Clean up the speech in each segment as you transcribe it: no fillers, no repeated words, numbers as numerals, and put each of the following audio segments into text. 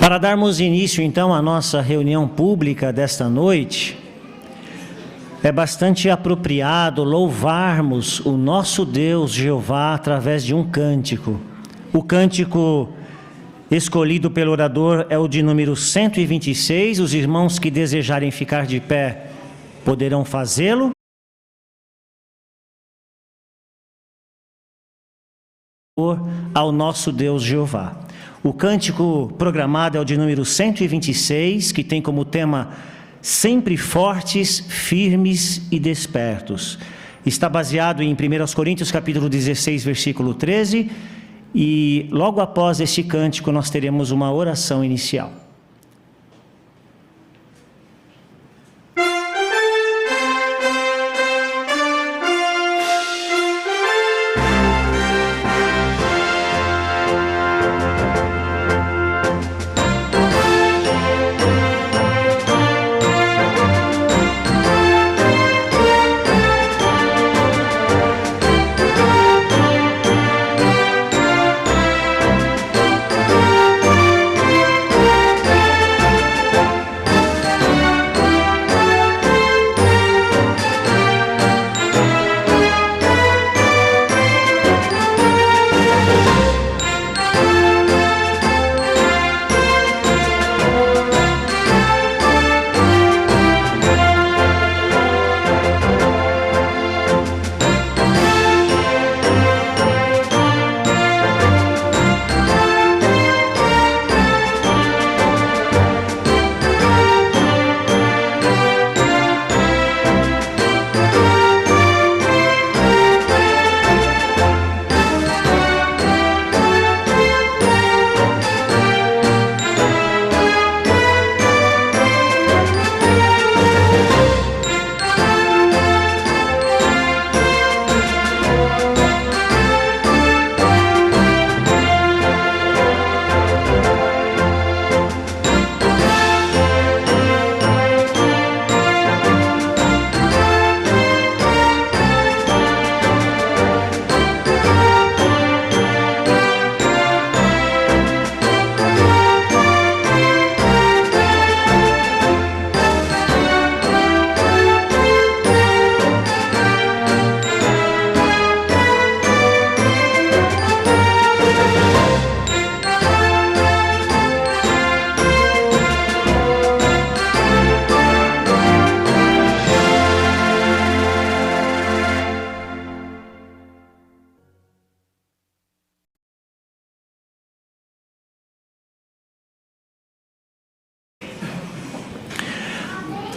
Para darmos início, então, à nossa reunião pública desta noite, é bastante apropriado louvarmos o nosso Deus Jeová através de um cântico. O cântico escolhido pelo orador é o de número 126. Os irmãos que desejarem ficar de pé poderão fazê-lo. Ao nosso Deus Jeová. O cântico programado é o de número 126, que tem como tema sempre fortes, firmes e despertos. Está baseado em 1 Coríntios capítulo 16, versículo 13, e logo após este cântico nós teremos uma oração inicial.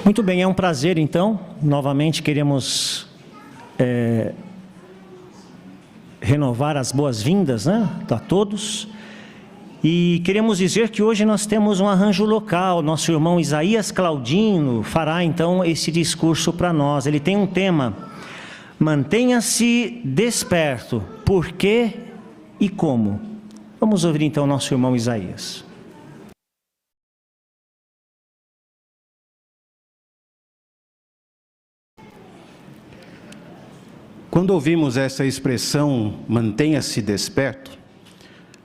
Muito bem, é um prazer então, novamente queremos renovar as boas-vindas, né, a todos, e queremos dizer que hoje nós temos um arranjo local. Nosso irmão Isaías Claudino fará então esse discurso para nós. Ele tem um tema: mantenha-se desperto, por quê e como. Vamos ouvir então nosso irmão Isaías. Quando ouvimos essa expressão, mantenha-se desperto,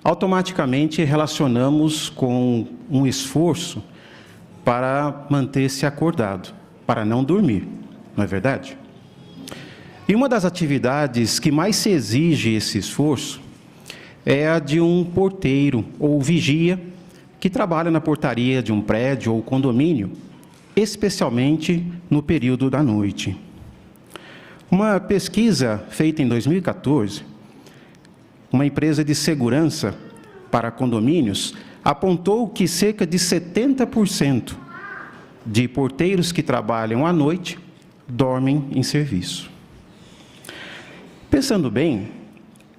automaticamente relacionamos com um esforço para manter-se acordado, para não dormir, não é verdade? E uma das atividades que mais se exige esse esforço é a de um porteiro ou vigia que trabalha na portaria de um prédio ou condomínio, especialmente no período da noite. Uma pesquisa feita em 2014, uma empresa de segurança para condomínios apontou que cerca de 70% de porteiros que trabalham à noite dormem em serviço. Pensando bem,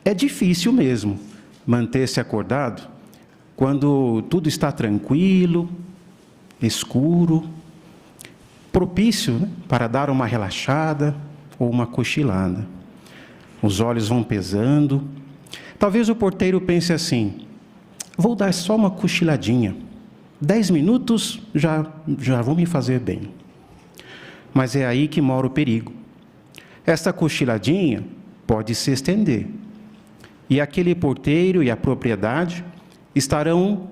é difícil mesmo manter-se acordado quando tudo está tranquilo, escuro, propício, né, para dar uma relaxada ou uma cochilada. Os olhos vão pesando. Talvez o porteiro pense assim: vou dar só uma cochiladinha, 10 minutos já vão me fazer bem. Mas é aí que mora o perigo. Esta cochiladinha pode se estender, e aquele porteiro e a propriedade estarão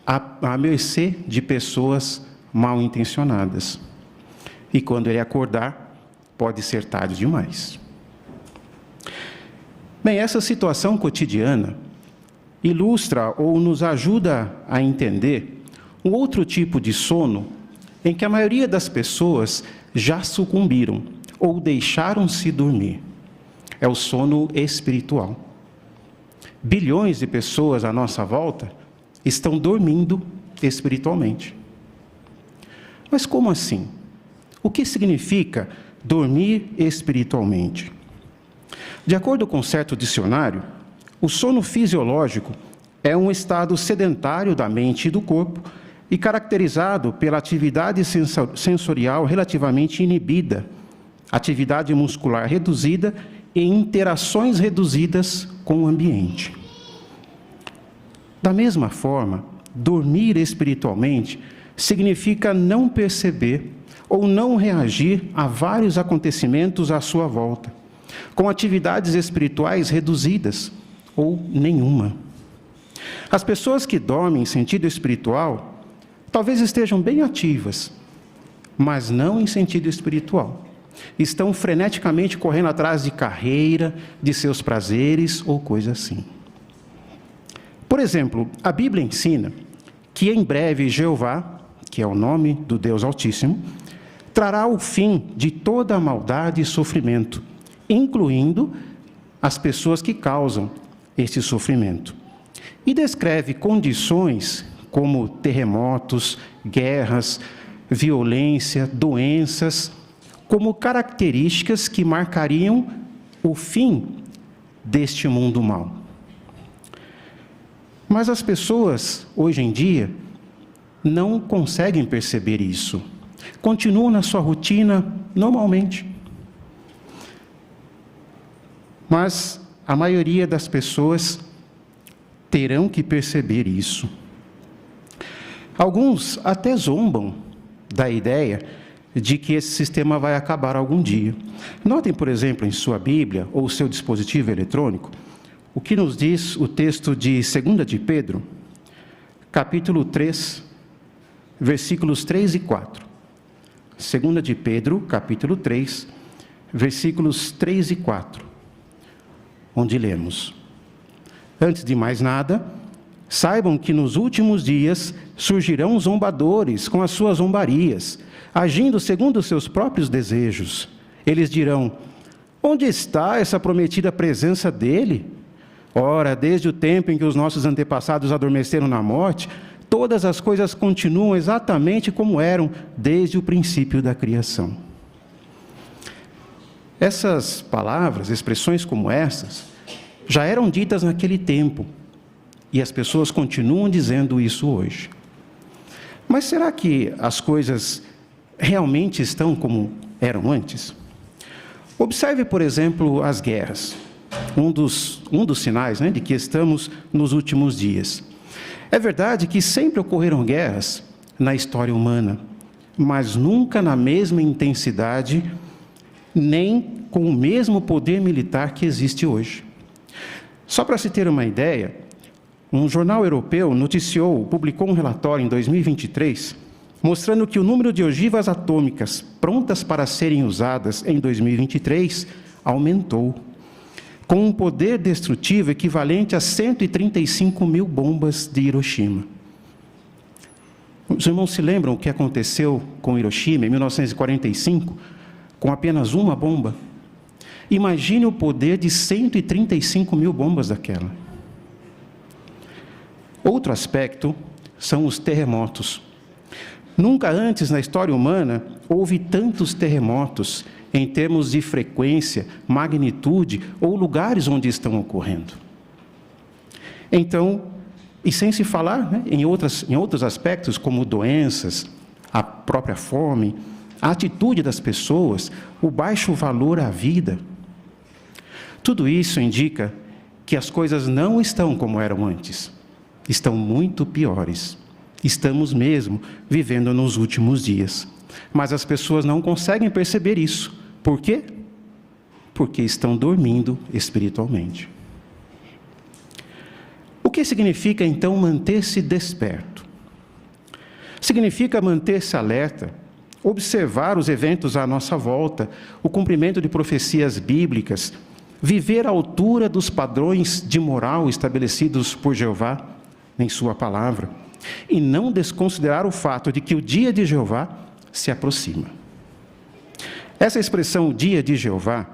à mercê de pessoas mal intencionadas. E quando ele acordar, pode ser tarde demais. Bem, essa situação cotidiana ilustra ou nos ajuda a entender um outro tipo de sono em que a maioria das pessoas já sucumbiram ou deixaram-se dormir. É o sono espiritual. Bilhões de pessoas à nossa volta estão dormindo espiritualmente. Mas como assim? O que significa dormir espiritualmente? De acordo com certo dicionário, o sono fisiológico é um estado sedentário da mente e do corpo e caracterizado pela atividade sensorial relativamente inibida, atividade muscular reduzida e interações reduzidas com o ambiente. Da mesma forma, dormir espiritualmente significa não perceber ou não reagir a vários acontecimentos à sua volta, com atividades espirituais reduzidas ou nenhuma. As pessoas que dormem em sentido espiritual talvez estejam bem ativas, mas não em sentido espiritual. Estão freneticamente correndo atrás de carreira, de seus prazeres ou coisa assim. Por exemplo, a Bíblia ensina que em breve Jeová, que é o nome do Deus Altíssimo, trará o fim de toda a maldade e sofrimento, incluindo as pessoas que causam esse sofrimento. E descreve condições como terremotos, guerras, violência, doenças, como características que marcariam o fim deste mundo mau. Mas as pessoas, hoje em dia, não conseguem perceber isso. Continuam na sua rotina normalmente. Mas a maioria das pessoas terão que perceber isso. Alguns até zombam da ideia de que esse sistema vai acabar algum dia. Notem, por exemplo, em sua Bíblia ou seu dispositivo eletrônico, o que nos diz o texto de 2 de Pedro, capítulo 3, versículos 3 e 4. 2 de Pedro, capítulo 3, versículos 3 e 4, onde lemos: Antes de mais nada, saibam que nos últimos dias surgirão zombadores com as suas zombarias, agindo segundo os seus próprios desejos. Eles dirão: onde está essa prometida presença dele? Ora, desde o tempo em que os nossos antepassados adormeceram na morte, todas as coisas continuam exatamente como eram desde o princípio da criação. Essas palavras, expressões como essas, já eram ditas naquele tempo, e as pessoas continuam dizendo isso hoje. Mas será que as coisas realmente estão como eram antes? Observe, por exemplo, as guerras. Um dos sinais, de que estamos nos últimos dias. É verdade que sempre ocorreram guerras na história humana, mas nunca na mesma intensidade, nem com o mesmo poder militar que existe hoje. Só para se ter uma ideia, um jornal europeu publicou um relatório em 2023, mostrando que o número de ogivas atômicas prontas para serem usadas em 2023 aumentou, com um poder destrutivo equivalente a 135 mil bombas de Hiroshima. Os irmãos se lembram o que aconteceu com Hiroshima em 1945, com apenas uma bomba? Imagine o poder de 135 mil bombas daquela. Outro aspecto são os terremotos. Nunca antes na história humana houve tantos terremotos em termos de frequência, magnitude ou lugares onde estão ocorrendo. Então, e sem se falar em outros aspectos, como doenças, a própria fome, a atitude das pessoas, o baixo valor à vida. Tudo isso indica que as coisas não estão como eram antes. Estão muito piores. Estamos mesmo vivendo nos últimos dias. Mas as pessoas não conseguem perceber isso. Por quê? Porque estão dormindo espiritualmente. O que significa, então, manter-se desperto? Significa manter-se alerta, observar os eventos à nossa volta, o cumprimento de profecias bíblicas, viver à altura dos padrões de moral estabelecidos por Jeová em sua palavra, e não desconsiderar o fato de que o dia de Jeová se aproxima. Essa expressão, dia de Jeová,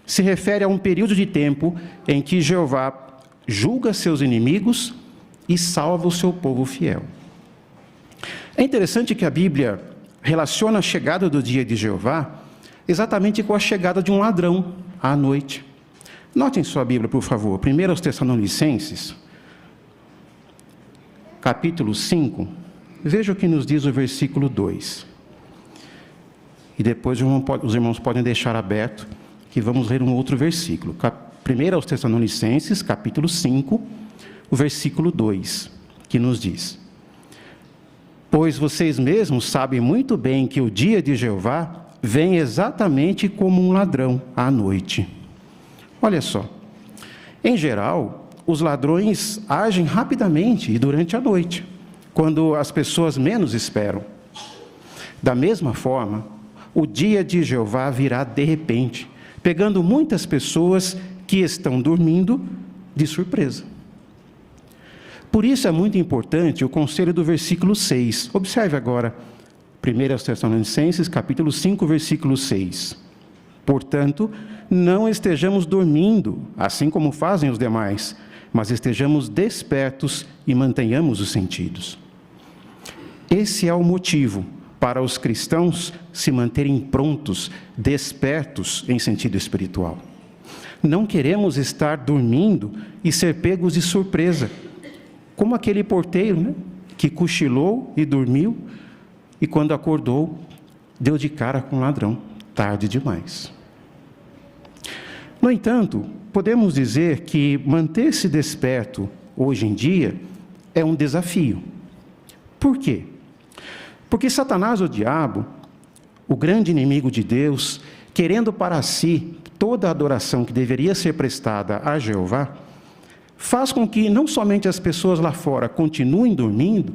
se refere a um período de tempo em que Jeová julga seus inimigos e salva o seu povo fiel. É interessante que a Bíblia relaciona a chegada do dia de Jeová exatamente com a chegada de um ladrão à noite. Notem sua Bíblia, por favor, 1 Tessalonicenses, capítulo 5, veja o que nos diz o versículo 2. E depois os irmãos podem deixar aberto, que vamos ler um outro versículo. 1 Tessalonicenses, capítulo 5, o versículo 2, que nos diz: pois vocês mesmos sabem muito bem que o dia de Jeová vem exatamente como um ladrão à noite. Olha só, em geral, os ladrões agem rapidamente e durante a noite, quando as pessoas menos esperam. Da mesma forma, o dia de Jeová virá de repente, pegando muitas pessoas que estão dormindo de surpresa. Por isso é muito importante o conselho do versículo 6. Observe agora, 1 Tessalonicenses, capítulo 5, versículo 6. Portanto, não estejamos dormindo, assim como fazem os demais, mas estejamos despertos e mantenhamos os sentidos. Esse é o motivo para os cristãos se manterem prontos, despertos em sentido espiritual. Não queremos estar dormindo e ser pegos de surpresa, como aquele porteiro, que cochilou e dormiu, e quando acordou, deu de cara com o ladrão, tarde demais. No entanto, podemos dizer que manter-se desperto hoje em dia é um desafio. Por quê? Porque Satanás, o diabo, o grande inimigo de Deus, querendo para si toda a adoração que deveria ser prestada a Jeová, faz com que não somente as pessoas lá fora continuem dormindo,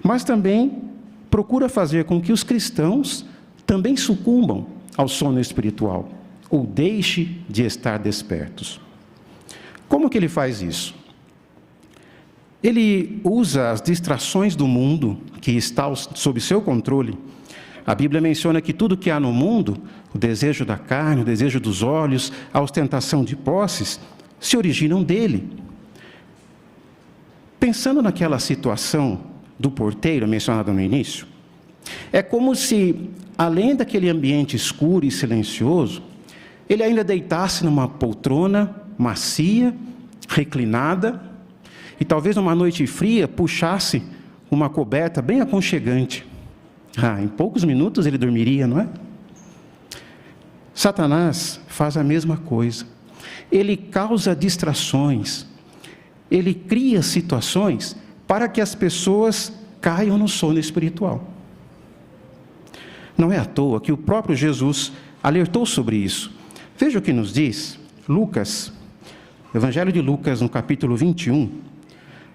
mas também procura fazer com que os cristãos também sucumbam ao sono espiritual, ou deixe de estar despertos. Como que ele faz isso? Ele usa as distrações do mundo, que está sob seu controle. A Bíblia menciona que tudo que há no mundo, o desejo da carne, o desejo dos olhos, a ostentação de posses, se originam dele. Pensando naquela situação do porteiro mencionada no início, é como se, além daquele ambiente escuro e silencioso, ele ainda deitasse numa poltrona macia, reclinada, e talvez numa noite fria puxasse uma coberta bem aconchegante. Em poucos minutos ele dormiria, não é? Satanás faz a mesma coisa. Ele causa distrações, ele cria situações para que as pessoas caiam no sono espiritual. Não é à toa que o próprio Jesus alertou sobre isso. Veja o que nos diz Lucas, Evangelho de Lucas, no capítulo 21,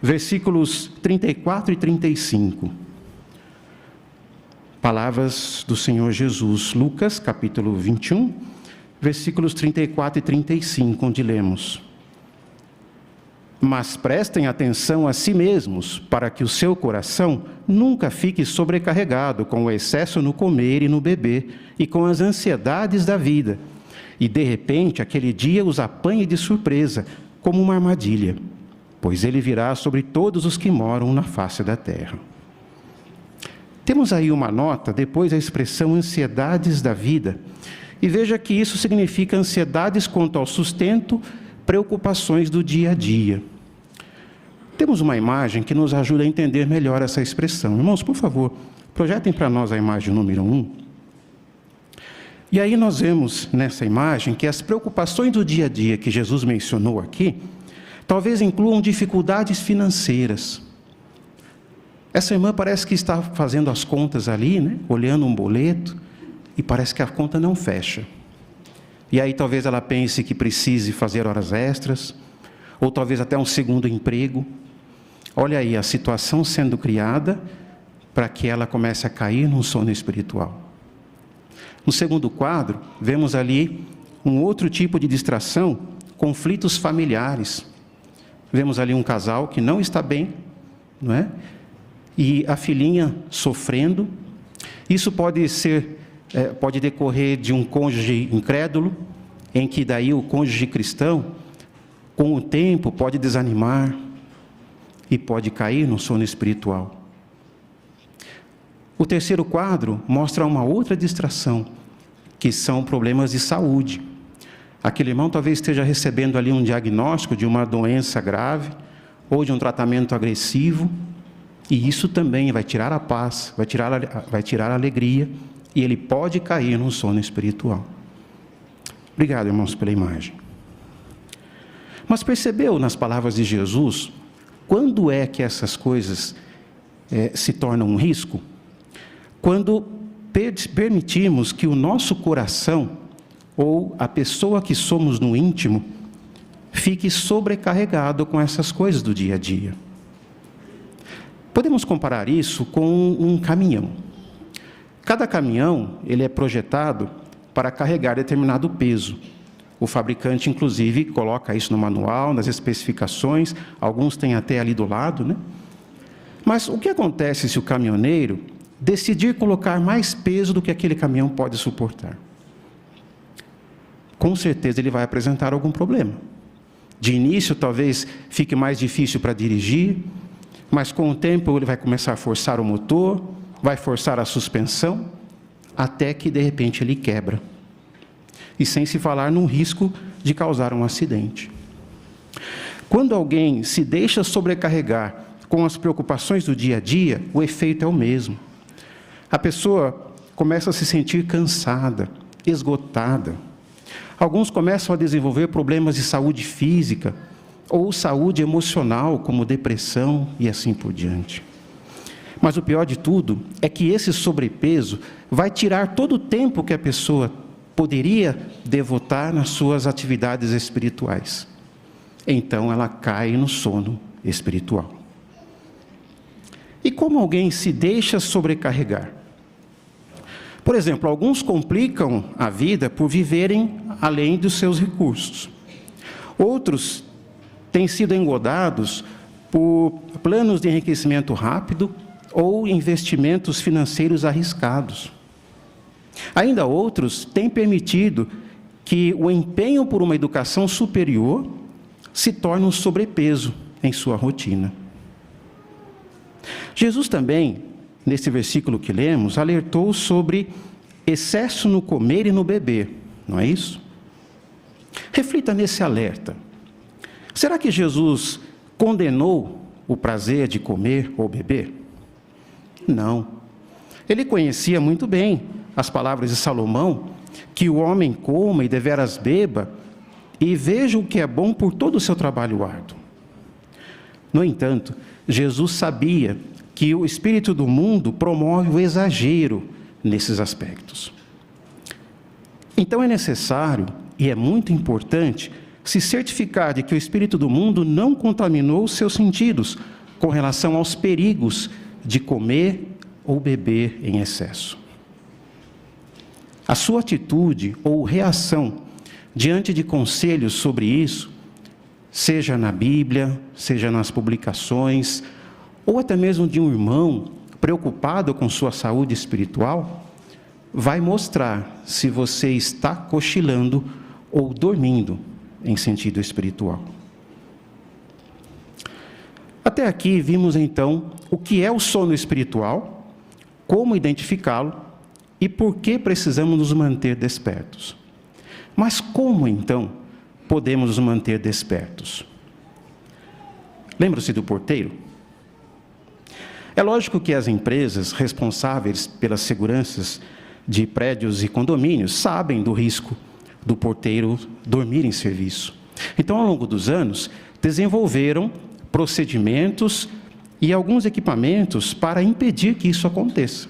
versículos 34 e 35. Palavras do Senhor Jesus, Lucas, capítulo 21, versículos 34 e 35, onde lemos: mas prestem atenção a si mesmos, para que o seu coração nunca fique sobrecarregado com o excesso no comer e no beber, e com as ansiedades da vida, e de repente aquele dia os apanhe de surpresa, como uma armadilha, pois ele virá sobre todos os que moram na face da terra. Temos aí uma nota, depois da expressão ansiedades da vida, e veja que isso significa ansiedades quanto ao sustento, preocupações do dia a dia. Temos uma imagem que nos ajuda a entender melhor essa expressão. Irmãos, por favor, projetem para nós a imagem número 1. E aí nós vemos nessa imagem que as preocupações do dia a dia que Jesus mencionou aqui, talvez incluam dificuldades financeiras. Essa irmã parece que está fazendo as contas ali, olhando um boleto, e parece que a conta não fecha. E aí talvez ela pense que precise fazer horas extras, ou talvez até um segundo emprego. Olha aí a situação sendo criada para que ela comece a cair num sono espiritual. No segundo quadro, vemos ali um outro tipo de distração, conflitos familiares. Vemos ali um casal que não está bem, não é? E a filhinha sofrendo. Isso pode decorrer de um cônjuge incrédulo, em que daí o cônjuge cristão, com o tempo, pode desanimar e pode cair no sono espiritual. O terceiro quadro mostra uma outra distração, que são problemas de saúde. Aquele irmão talvez esteja recebendo ali um diagnóstico de uma doença grave, ou de um tratamento agressivo, e isso também vai tirar a paz, vai tirar a alegria, e ele pode cair num sono espiritual. Obrigado, irmãos, pela imagem. Mas percebeu nas palavras de Jesus, quando é que essas coisas se tornam um risco? Quando permitimos que o nosso coração, ou a pessoa que somos no íntimo, fique sobrecarregado com essas coisas do dia a dia. Podemos comparar isso com um caminhão. Cada caminhão, ele é projetado para carregar determinado peso. O fabricante, inclusive, coloca isso no manual, nas especificações, alguns têm até ali do lado, né? Mas o que acontece se o caminhoneiro decidir colocar mais peso do que aquele caminhão pode suportar? Com certeza ele vai apresentar algum problema. De início, talvez fique mais difícil para dirigir, mas com o tempo ele vai começar a forçar o motor, vai forçar a suspensão, até que de repente ele quebra. E sem se falar num risco de causar um acidente. Quando alguém se deixa sobrecarregar com as preocupações do dia a dia, o efeito é o mesmo. A pessoa começa a se sentir cansada, esgotada. Alguns começam a desenvolver problemas de saúde física ou saúde emocional, como depressão e assim por diante. Mas o pior de tudo é que esse sobrepeso vai tirar todo o tempo que a pessoa poderia devotar nas suas atividades espirituais. Então ela cai no sono espiritual. E como alguém se deixa sobrecarregar? Por exemplo, alguns complicam a vida por viverem além dos seus recursos. Outros têm sido engodados por planos de enriquecimento rápido ou investimentos financeiros arriscados. Ainda outros têm permitido que o empenho por uma educação superior se torne um sobrepeso em sua rotina. Jesus também, nesse versículo que lemos, alertou sobre excesso no comer e no beber, não é isso? Reflita nesse alerta. Será que Jesus condenou o prazer de comer ou beber? Não. Ele conhecia muito bem as palavras de Salomão, que o homem coma e deveras beba, e veja o que é bom por todo o seu trabalho árduo. No entanto, Jesus sabia que o espírito do mundo promove o exagero nesses aspectos. Então é necessário, e é muito importante, se certificar de que o espírito do mundo não contaminou os seus sentidos com relação aos perigos de comer ou beber em excesso. A sua atitude ou reação diante de conselhos sobre isso, seja na Bíblia, seja nas publicações, ou até mesmo de um irmão preocupado com sua saúde espiritual, vai mostrar se você está cochilando ou dormindo em sentido espiritual. Até aqui vimos então o que é o sono espiritual, como identificá-lo e por que precisamos nos manter despertos. Mas como então podemos nos manter despertos? Lembra-se do porteiro? É lógico que as empresas responsáveis pelas seguranças de prédios e condomínios sabem do risco do porteiro dormir em serviço. Então, ao longo dos anos, desenvolveram procedimentos e alguns equipamentos para impedir que isso aconteça.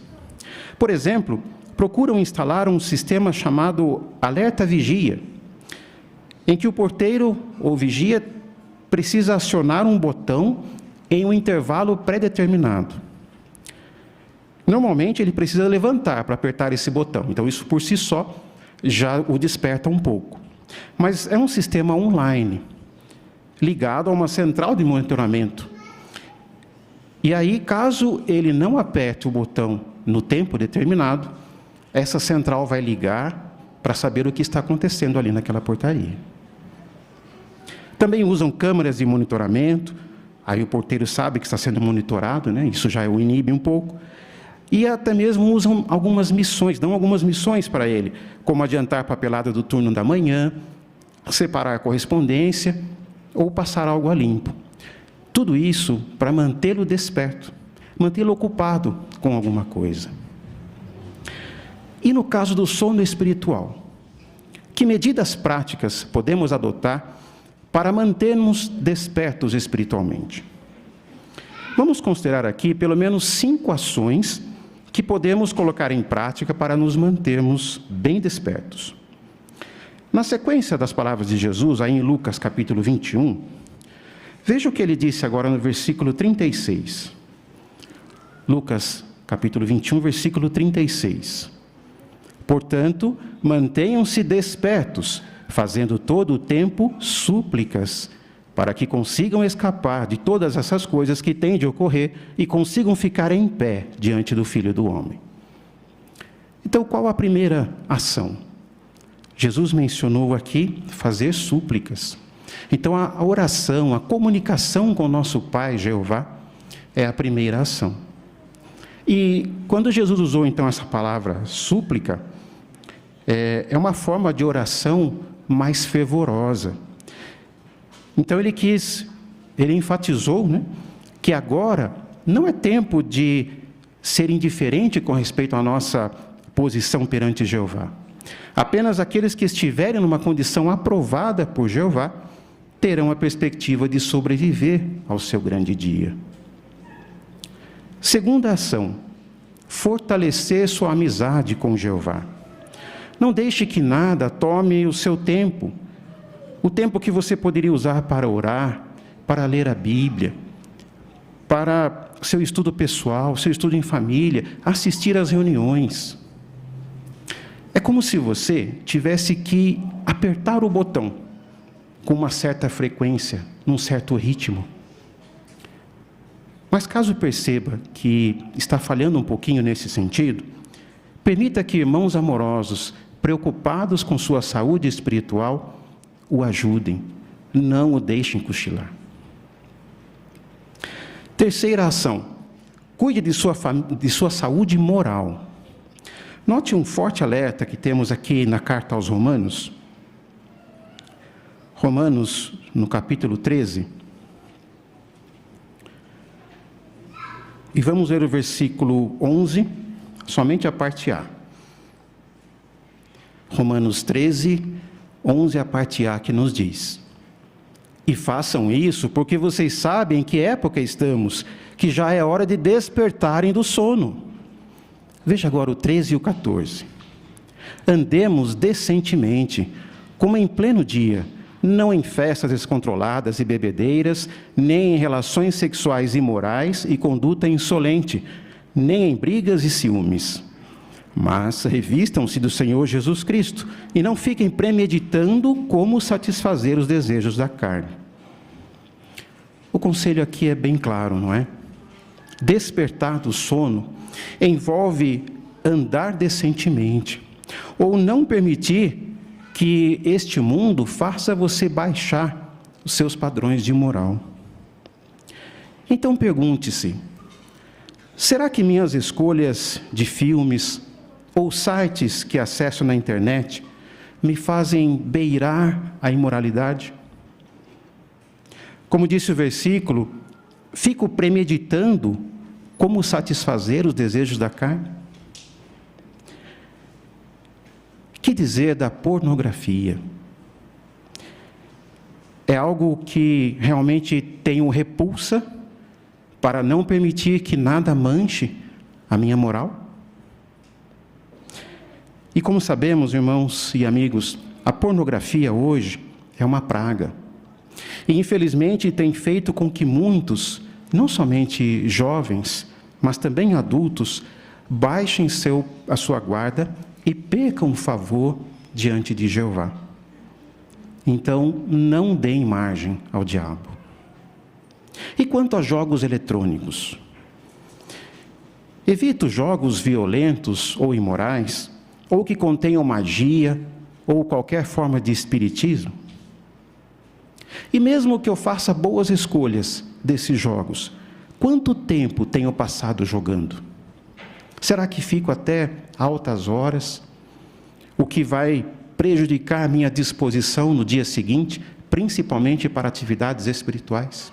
Por exemplo, procuram instalar um sistema chamado alerta vigia, em que o porteiro ou vigia precisa acionar um botão em um intervalo pré-determinado. Normalmente ele precisa levantar para apertar esse botão, então isso por si só já o desperta um pouco. Mas é um sistema online, ligado a uma central de monitoramento. E aí, caso ele não aperte o botão no tempo determinado, essa central vai ligar para saber o que está acontecendo ali naquela portaria. Também usam câmeras de monitoramento, aí o porteiro sabe que está sendo monitorado, né? Isso já o inibe um pouco. E até mesmo usam algumas missões, dão algumas missões para ele, como adiantar a papelada do turno da manhã, separar a correspondência ou passar algo a limpo. Tudo isso para mantê-lo desperto, mantê-lo ocupado com alguma coisa. E no caso do sono espiritual, que medidas práticas podemos adotar para mantermos despertos espiritualmente? Vamos considerar aqui pelo menos 5 ações que podemos colocar em prática para nos mantermos bem despertos. Na sequência das palavras de Jesus, aí em Lucas capítulo 21, veja o que ele disse agora no versículo 36. Lucas capítulo 21, versículo 36. Portanto, mantenham-se despertos, fazendo todo o tempo súplicas, para que consigam escapar de todas essas coisas que têm de ocorrer e consigam ficar em pé diante do Filho do Homem. Então, qual a primeira ação? Jesus mencionou aqui fazer súplicas. Então, a oração, a comunicação com o nosso Pai, Jeová, é a primeira ação. E quando Jesus usou, então, essa palavra súplica, é uma forma de oração mais fervorosa. Então, ele enfatizou, né, que agora não é tempo de ser indiferente com respeito à nossa posição perante Jeová. Apenas aqueles que estiverem numa condição aprovada por Jeová terão a perspectiva de sobreviver ao seu grande dia. Segunda ação, fortalecer sua amizade com Jeová. Não deixe que nada tome o seu tempo, o tempo que você poderia usar para orar, para ler a Bíblia, para seu estudo pessoal, seu estudo em família, assistir às reuniões. É como se você tivesse que apertar o botão com uma certa frequência, num certo ritmo. Mas caso perceba que está falhando um pouquinho nesse sentido, permita que irmãos amorosos, preocupados com sua saúde espiritual, o ajudem, não o deixem cochilar. Terceira ação, cuide de sua saúde moral. Note um forte alerta que temos aqui na carta aos Romanos. Romanos, no capítulo 13. E vamos ver o versículo 11, somente a parte A. Romanos 13, 11, a parte A, que nos diz: E façam isso porque vocês sabem em que época estamos, que já é hora de despertarem do sono. Veja agora o 13 e o 14. Andemos decentemente, como em pleno dia, não em festas descontroladas e bebedeiras, nem em relações sexuais imorais e conduta insolente, nem em brigas e ciúmes. Mas revistam-se do Senhor Jesus Cristo e não fiquem premeditando como satisfazer os desejos da carne. O conselho aqui é bem claro, não é? Despertar do sono envolve andar decentemente, ou não permitir que este mundo faça você baixar os seus padrões de moral. Então pergunte-se: será que minhas escolhas de filmes ou sites que acesso na internet me fazem beirar a imoralidade? Como disse o versículo, fico premeditando como satisfazer os desejos da carne? Que dizer da pornografia? É algo que realmente tenho repulsa para não permitir que nada manche a minha moral? E como sabemos, irmãos e amigos, a pornografia hoje é uma praga. E infelizmente tem feito com que muitos, não somente jovens, mas também adultos, baixem a sua guarda e percam favor diante de Jeová. Então, não deem margem ao diabo. E quanto a jogos eletrônicos? Evite jogos violentos ou imorais, ou que contenham magia, ou qualquer forma de espiritismo. E mesmo que eu faça boas escolhas desses jogos, quanto tempo tenho passado jogando? Será que fico até altas horas? O que vai prejudicar a minha disposição no dia seguinte, principalmente para atividades espirituais?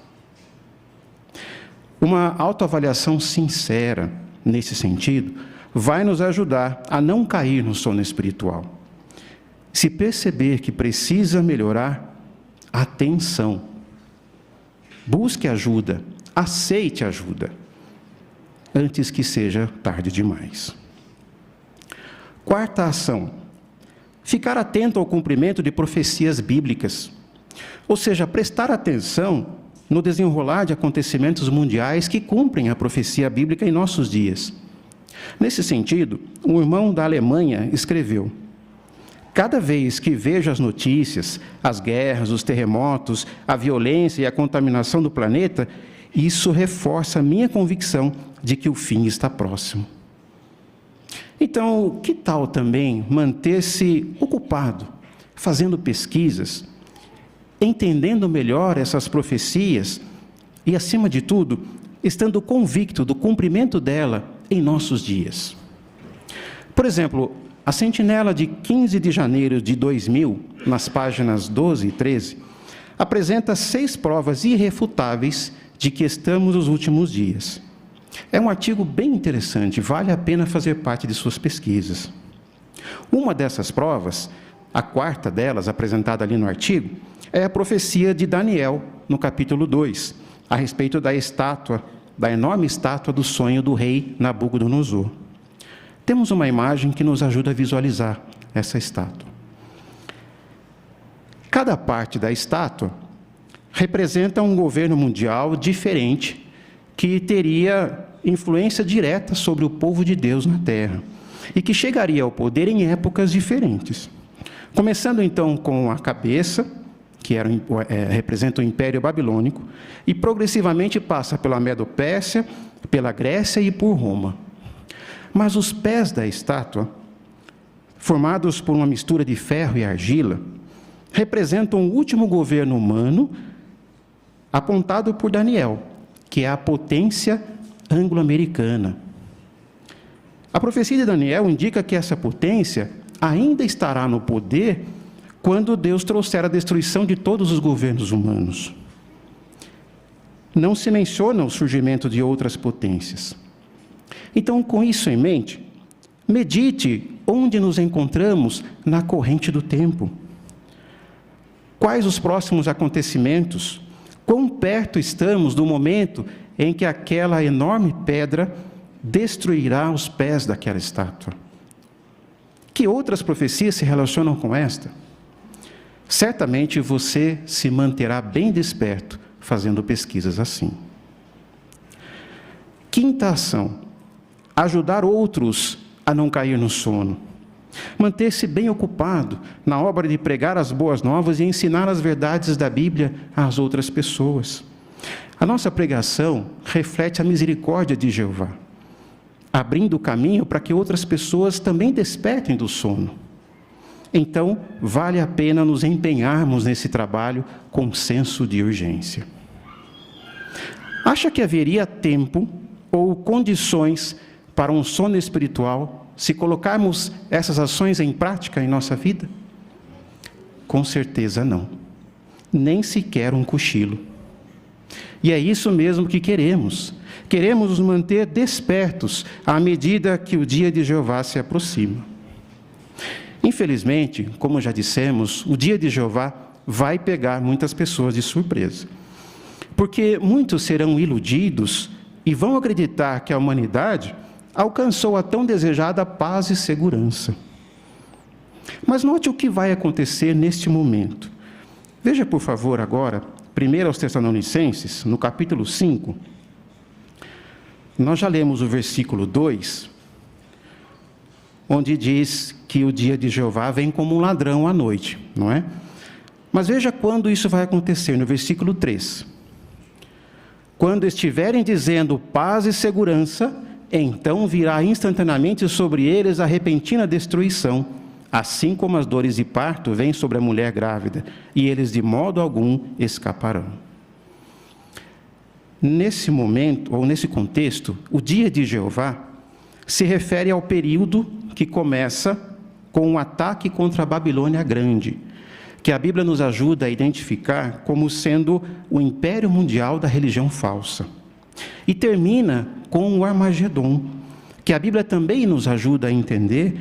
Uma autoavaliação sincera, nesse sentido, vai nos ajudar a não cair no sono espiritual. Se perceber que precisa melhorar, atenção. Busque ajuda, aceite ajuda, antes que seja tarde demais. Quarta ação: ficar atento ao cumprimento de profecias bíblicas, ou seja, prestar atenção no desenrolar de acontecimentos mundiais que cumprem a profecia bíblica em nossos dias. Nesse sentido, um irmão da Alemanha escreveu: cada vez que vejo as notícias, as guerras, os terremotos, a violência e a contaminação do planeta, isso reforça a minha convicção de que o fim está próximo. Então, que tal também manter-se ocupado, fazendo pesquisas, entendendo melhor essas profecias e, acima de tudo, estando convicto do cumprimento dela em nossos dias? Por exemplo, a Sentinela de 15 de janeiro de 2000, nas páginas 12 e 13, apresenta 6 provas irrefutáveis de que estamos nos últimos dias. É um artigo bem interessante, vale a pena fazer parte de suas pesquisas. Uma dessas provas, a quarta delas, apresentada ali no artigo, é a profecia de Daniel, no capítulo 2, a respeito da enorme estátua do sonho do rei Nabucodonosor. Temos uma imagem que nos ajuda a visualizar essa estátua. Cada parte da estátua representa um governo mundial diferente que teria influência direta sobre o povo de Deus na terra e que chegaria ao poder em épocas diferentes. Começando então com a cabeça, que representa o Império Babilônico, e progressivamente passa pela Medo-Pérsia, pela Grécia e por Roma. Mas os pés da estátua, formados por uma mistura de ferro e argila, representam o último governo humano apontado por Daniel, que é a potência anglo-americana. A profecia de Daniel indica que essa potência ainda estará no poder quando Deus trouxer a destruição de todos os governos humanos. Não se menciona o surgimento de outras potências. Então, com isso em mente, medite onde nos encontramos na corrente do tempo. Quais os próximos acontecimentos? Quão perto estamos do momento em que aquela enorme pedra destruirá os pés daquela estátua? Que outras profecias se relacionam com esta? Certamente você se manterá bem desperto fazendo pesquisas assim. Quinta ação: ajudar outros a não cair no sono. Manter-se bem ocupado na obra de pregar as boas novas e ensinar as verdades da Bíblia às outras pessoas. A nossa pregação reflete a misericórdia de Jeová, abrindo o caminho para que outras pessoas também despertem do sono. Então, vale a pena nos empenharmos nesse trabalho com senso de urgência. Acha que haveria tempo ou condições para um sono espiritual se colocarmos essas ações em prática em nossa vida? Com certeza não. Nem sequer um cochilo. E é isso mesmo que queremos. Queremos nos manter despertos à medida que o dia de Jeová se aproxima. Infelizmente, como já dissemos, o dia de Jeová vai pegar muitas pessoas de surpresa. Porque muitos serão iludidos e vão acreditar que a humanidade alcançou a tão desejada paz e segurança. Mas note o que vai acontecer neste momento. Veja, por favor, agora, 1 aos Tessalonicenses, no capítulo 5. Nós já lemos o versículo 2, onde diz que o dia de Jeová vem como um ladrão à noite, não é? Mas veja quando isso vai acontecer, no versículo 3. Quando estiverem dizendo paz e segurança, então virá instantaneamente sobre eles a repentina destruição, assim como as dores de parto vêm sobre a mulher grávida, e eles de modo algum escaparão. Nesse momento, ou nesse contexto, o dia de Jeová se refere ao período que começa com o ataque contra a Babilônia Grande, que a Bíblia nos ajuda a identificar como sendo o império mundial da religião falsa. E termina com o Armagedon, que a Bíblia também nos ajuda a entender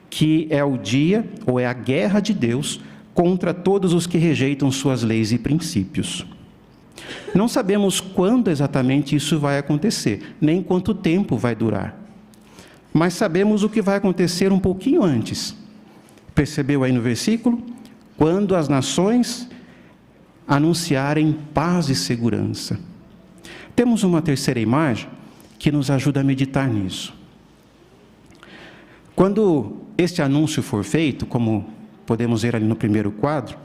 que é o dia, ou é a guerra de Deus, contra todos os que rejeitam suas leis e princípios. Não sabemos quando exatamente isso vai acontecer, nem quanto tempo vai durar. Mas sabemos o que vai acontecer um pouquinho antes. Percebeu aí no versículo? Quando as nações anunciarem paz e segurança. Temos uma terceira imagem que nos ajuda a meditar nisso. Quando este anúncio for feito, como podemos ver ali no primeiro quadro,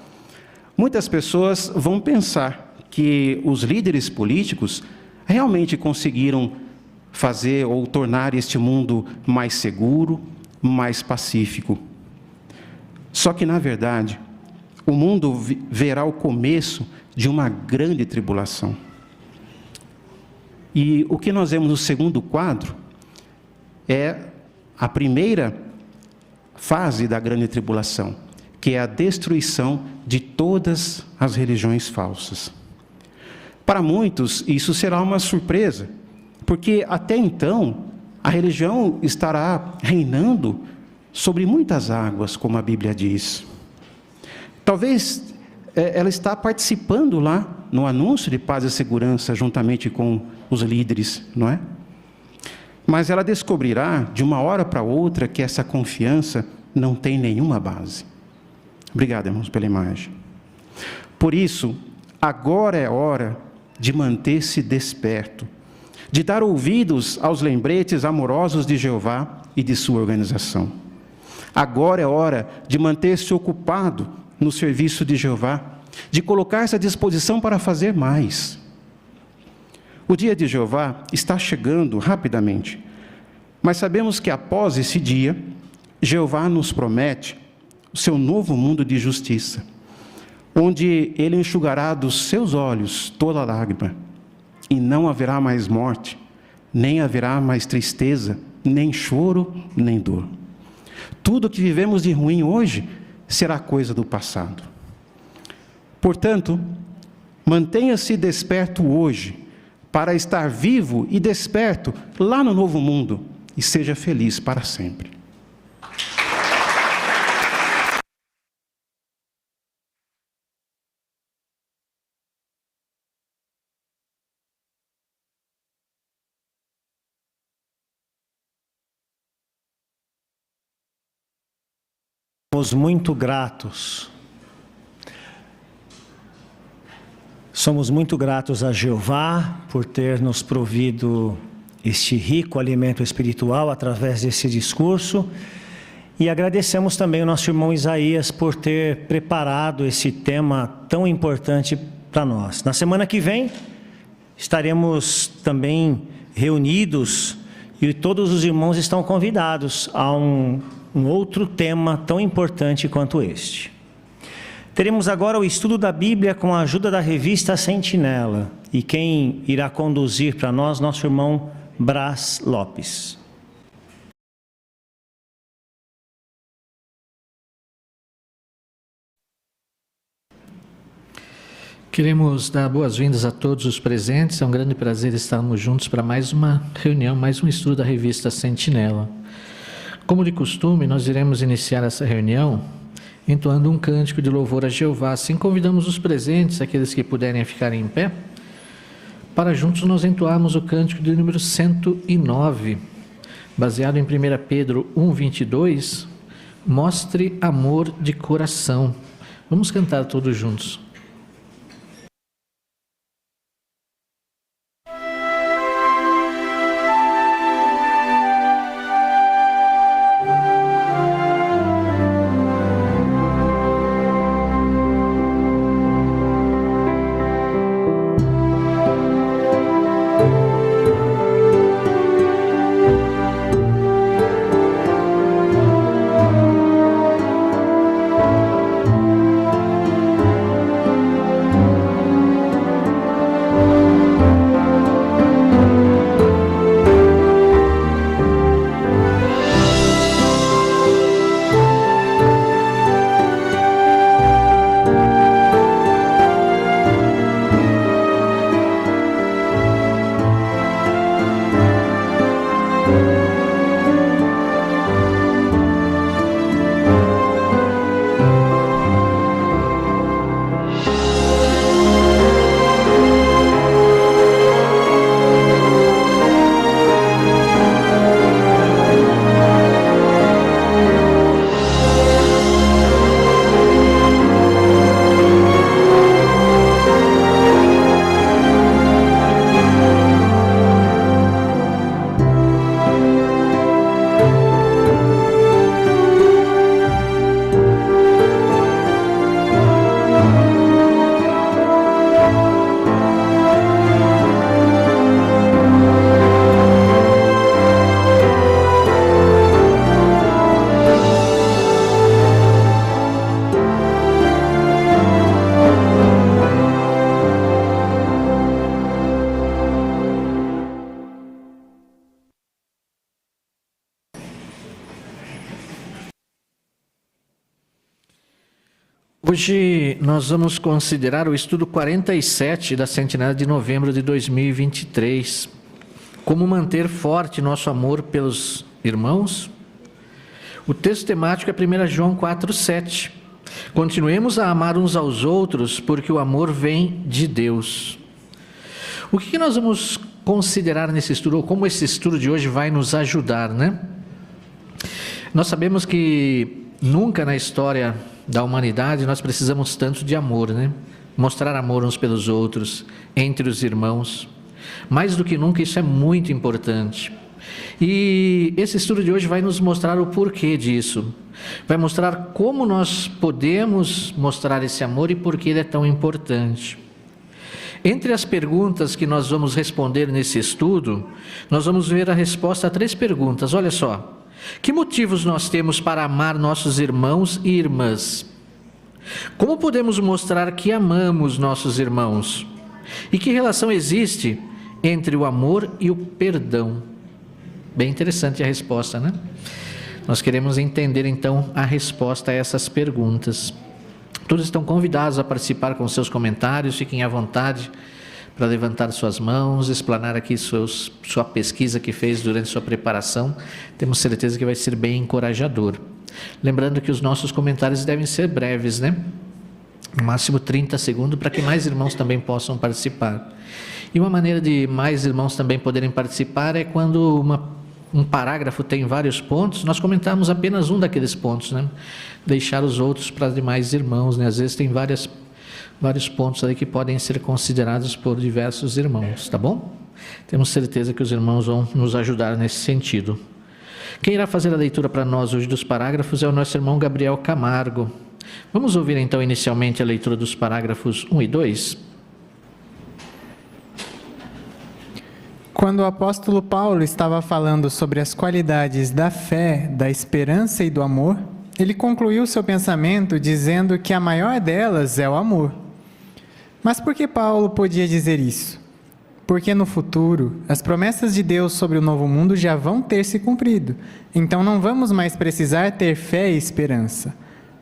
muitas pessoas vão pensar que os líderes políticos realmente conseguiram fazer ou tornar este mundo mais seguro, mais pacífico. Só que, na verdade, o mundo verá o começo de uma grande tribulação. E o que nós vemos no segundo quadro é a primeira fase da grande tribulação, que é a destruição de todas as religiões falsas. Para muitos, isso será uma surpresa, porque até então a religião estará reinando sobre muitas águas, como a Bíblia diz. Talvez ela está participando lá no anúncio de paz e segurança, juntamente com os líderes, não é? Mas ela descobrirá, de uma hora para outra, que essa confiança não tem nenhuma base. Obrigado, irmãos, pela imagem. Por isso, agora é hora de manter-se desperto, de dar ouvidos aos lembretes amorosos de Jeová e de sua organização. Agora é hora de manter-se ocupado no serviço de Jeová, de colocar-se à disposição para fazer mais. O dia de Jeová está chegando rapidamente, mas sabemos que após esse dia, Jeová nos promete o seu novo mundo de justiça, onde Ele enxugará dos seus olhos toda lágrima, e não haverá mais morte, nem haverá mais tristeza, nem choro, nem dor. Tudo que vivemos de ruim hoje será coisa do passado. Portanto, mantenha-se desperto hoje, para estar vivo e desperto lá no novo mundo, e seja feliz para sempre. Somos muito gratos. Somos muito gratos a Jeová por ter nos provido este rico alimento espiritual através desse discurso, e agradecemos também ao nosso irmão Isaías por ter preparado esse tema tão importante para nós. Na semana que vem estaremos também reunidos e todos os irmãos estão convidados a um outro tema tão importante quanto este. Teremos agora o estudo da Bíblia com a ajuda da revista Sentinela, e quem irá conduzir para nós, nosso irmão Brás Lopes. Queremos dar boas-vindas a todos os presentes. É um grande prazer estarmos juntos para mais uma reunião, mais um estudo da revista Sentinela. Como de costume, nós iremos iniciar essa reunião entoando um cântico de louvor a Jeová. Assim convidamos os presentes, aqueles que puderem ficar em pé, para juntos nós entoarmos o cântico de número 109, baseado em 1 Pedro 1:22, mostre amor de coração. Vamos cantar todos juntos. Hoje nós vamos considerar o estudo 47 da Sentinela de novembro de 2023. Como manter forte nosso amor pelos irmãos? O texto temático é 1 João 4,7. Continuemos a amar uns aos outros, porque o amor vem de Deus. O que nós vamos considerar nesse estudo, ou como esse estudo de hoje vai nos ajudar, né? Nós sabemos que nunca na história da humanidade nós precisamos tanto de amor, né? Mostrar amor uns pelos outros, entre os irmãos. Mais do que nunca isso é muito importante. E esse estudo de hoje vai nos mostrar o porquê disso. Vai mostrar como nós podemos mostrar esse amor e por que ele é tão importante. Entre as perguntas que nós vamos responder nesse estudo, nós vamos ver a resposta a 3 perguntas. Olha só. Que motivos nós temos para amar nossos irmãos e irmãs? Como podemos mostrar que amamos nossos irmãos? E que relação existe entre o amor e o perdão? Bem interessante a resposta, né? Nós queremos entender então a resposta a essas perguntas. Todos estão convidados a participar com seus comentários, fiquem à vontade para levantar suas mãos, explanar aqui sua pesquisa que fez durante sua preparação. Temos certeza que vai ser bem encorajador. Lembrando que os nossos comentários devem ser breves, né? No máximo 30 segundos, para que mais irmãos também possam participar. E uma maneira de mais irmãos também poderem participar é quando um parágrafo tem vários pontos, nós comentarmos apenas um daqueles pontos, né? Deixar os outros para os demais irmãos, né? Às vezes tem vários pontos aí que podem ser considerados por diversos irmãos, tá bom? Temos certeza que os irmãos vão nos ajudar nesse sentido. Quem irá fazer a leitura para nós hoje dos parágrafos é o nosso irmão Gabriel Camargo. Vamos ouvir então inicialmente a leitura dos parágrafos 1 e 2. Quando o apóstolo Paulo estava falando sobre as qualidades da fé, da esperança e do amor, ele concluiu seu pensamento dizendo que a maior delas é o amor. Mas por que Paulo podia dizer isso? Porque no futuro, as promessas de Deus sobre o novo mundo já vão ter se cumprido. Então não vamos mais precisar ter fé e esperança.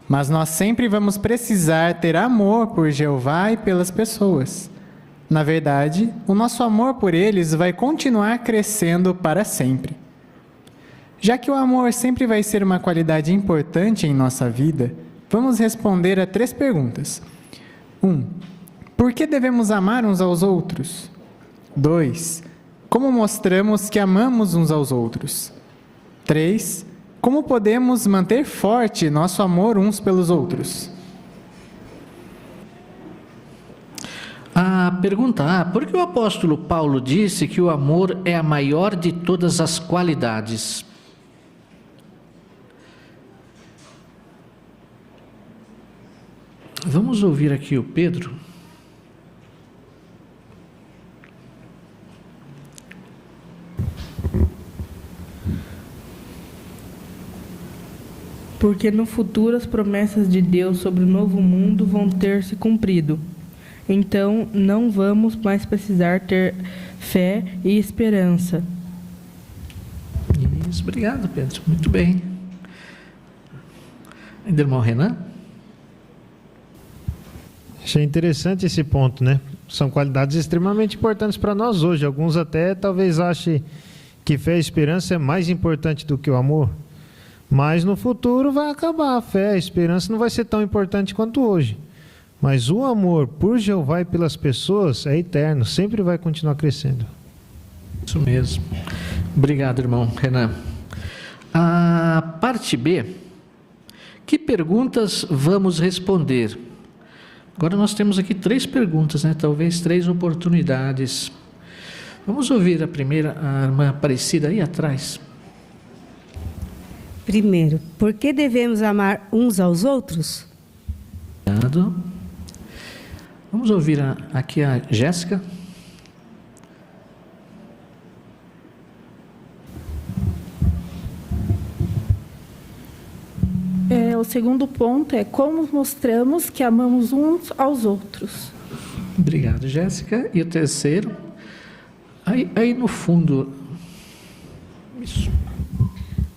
Mas nós sempre vamos precisar ter amor por Jeová e pelas pessoas. Na verdade, o nosso amor por eles vai continuar crescendo para sempre. Já que o amor sempre vai ser uma qualidade importante em nossa vida, vamos responder a 3 perguntas. 1. Por que devemos amar uns aos outros? 2. Como mostramos que amamos uns aos outros? 3. Como podemos manter forte nosso amor uns pelos outros? A pergunta A, por que o apóstolo Paulo disse que o amor é a maior de todas as qualidades? Vamos ouvir aqui o Pedro. Porque no futuro as promessas de Deus sobre o novo mundo vão ter se cumprido. Então não vamos mais precisar ter fé e esperança. Isso, obrigado, Pedro. Muito bem. Ainda irmão Renan? Achei interessante esse ponto, né? São qualidades extremamente importantes para nós hoje. Alguns até talvez achem que fé e esperança é mais importante do que o amor. Mas no futuro vai acabar. A fé, a esperança não vai ser tão importante quanto hoje. Mas o amor por Jeová e pelas pessoas é eterno, sempre vai continuar crescendo. Isso mesmo. Obrigado, irmão Renan. A parte B, que perguntas vamos responder? Agora nós temos aqui 3 perguntas, né? Talvez 3 oportunidades. Vamos ouvir a primeira, a irmã Aparecida aí atrás. Primeiro, por que devemos amar uns aos outros? Obrigado. Vamos ouvir aqui a Jéssica. O segundo ponto é como mostramos que amamos uns aos outros. Obrigado, Jéssica. E o terceiro? Aí no fundo. Isso.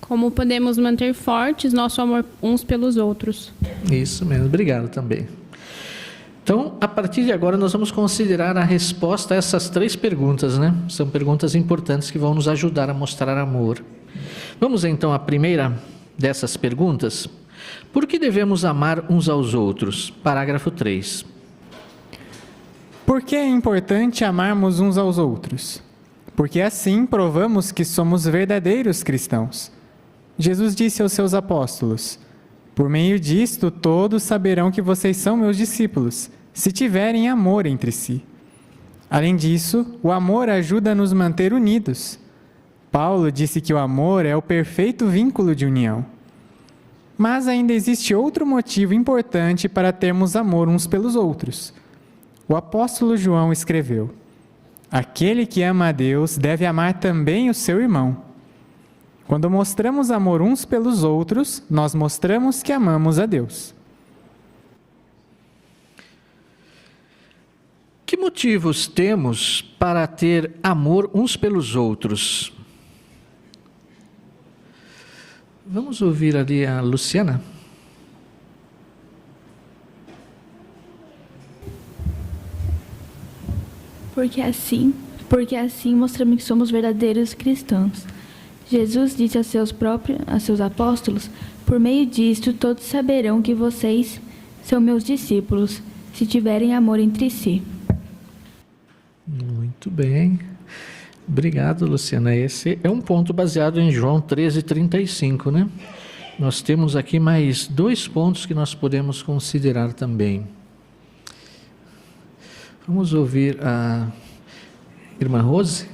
Como podemos manter fortes nosso amor uns pelos outros? Isso mesmo, obrigado também. Então, a partir de agora, nós vamos considerar a resposta a essas 3 perguntas, né? São perguntas importantes que vão nos ajudar a mostrar amor. Vamos então à primeira dessas perguntas. Por que devemos amar uns aos outros? Parágrafo 3. Por que é importante amarmos uns aos outros? Porque assim provamos que somos verdadeiros cristãos. Jesus disse aos seus apóstolos: por meio disto todos saberão que vocês são meus discípulos, se tiverem amor entre si. Além disso, o amor ajuda a nos manter unidos. Paulo disse que o amor é o perfeito vínculo de união. Mas ainda existe outro motivo importante para termos amor uns pelos outros. O apóstolo João escreveu: aquele que ama a Deus deve amar também o seu irmão. Quando mostramos amor uns pelos outros, nós mostramos que amamos a Deus. Que motivos temos para ter amor uns pelos outros? Vamos ouvir ali a Luciana. Porque assim mostramos que somos verdadeiros cristãos. Jesus disse a seus apóstolos: por meio disto todos saberão que vocês são meus discípulos, se tiverem amor entre si. Muito bem. Obrigado, Luciana. Esse é um ponto baseado em João 13:35, né? Nós temos aqui mais 2 pontos que nós podemos considerar também. Vamos ouvir a irmã Rose.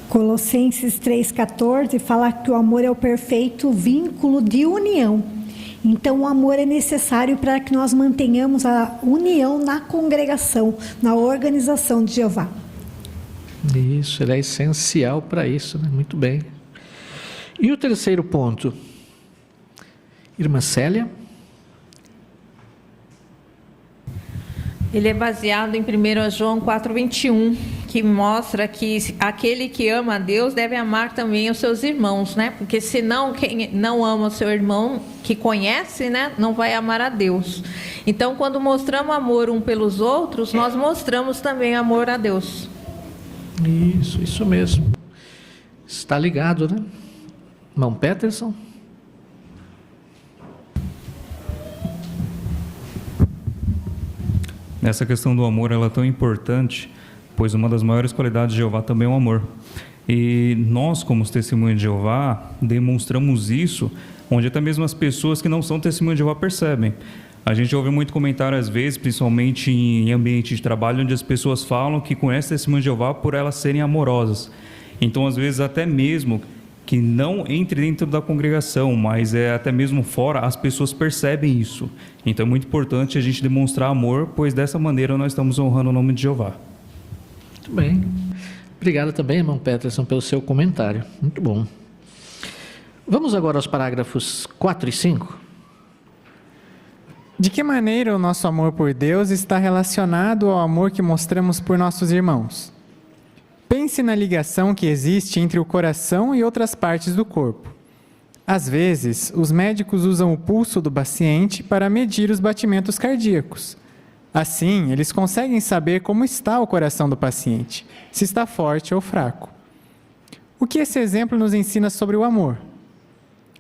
Colossenses 3,14 fala que o amor é o perfeito vínculo de união. Então, o amor é necessário para que nós mantenhamos a união na congregação, na organização de Jeová. Isso, ele é essencial para isso, né? Muito bem. E o terceiro ponto? Irmã Célia? Ele é baseado em 1 João 4:21, que mostra que aquele que ama a Deus deve amar também os seus irmãos, né? Porque senão quem não ama o seu irmão, que conhece, né, não vai amar a Deus. Então, quando mostramos amor um pelos outros, nós mostramos também amor a Deus. Isso mesmo. Está ligado, né? Irmão Peterson? Essa questão do amor, ela é tão importante, pois uma das maiores qualidades de Jeová também é o amor. E nós, como os testemunhos de Jeová, demonstramos isso, onde até mesmo as pessoas que não são testemunhas de Jeová percebem. A gente ouve muito comentário, às vezes, principalmente em ambiente de trabalho, onde as pessoas falam que conhecem testemunhos de Jeová por elas serem amorosas. Então, às vezes, até mesmo que não entre dentro da congregação, mas até mesmo fora, as pessoas percebem isso. Então é muito importante a gente demonstrar amor, pois dessa maneira nós estamos honrando o nome de Jeová. Muito bem. Obrigado também, irmão Peterson, pelo seu comentário. Muito bom. Vamos agora aos parágrafos 4 e 5. De que maneira o nosso amor por Deus está relacionado ao amor que mostramos por nossos irmãos? Pense na ligação que existe entre o coração e outras partes do corpo. Às vezes, os médicos usam o pulso do paciente para medir os batimentos cardíacos. Assim, eles conseguem saber como está o coração do paciente, se está forte ou fraco. O que esse exemplo nos ensina sobre o amor?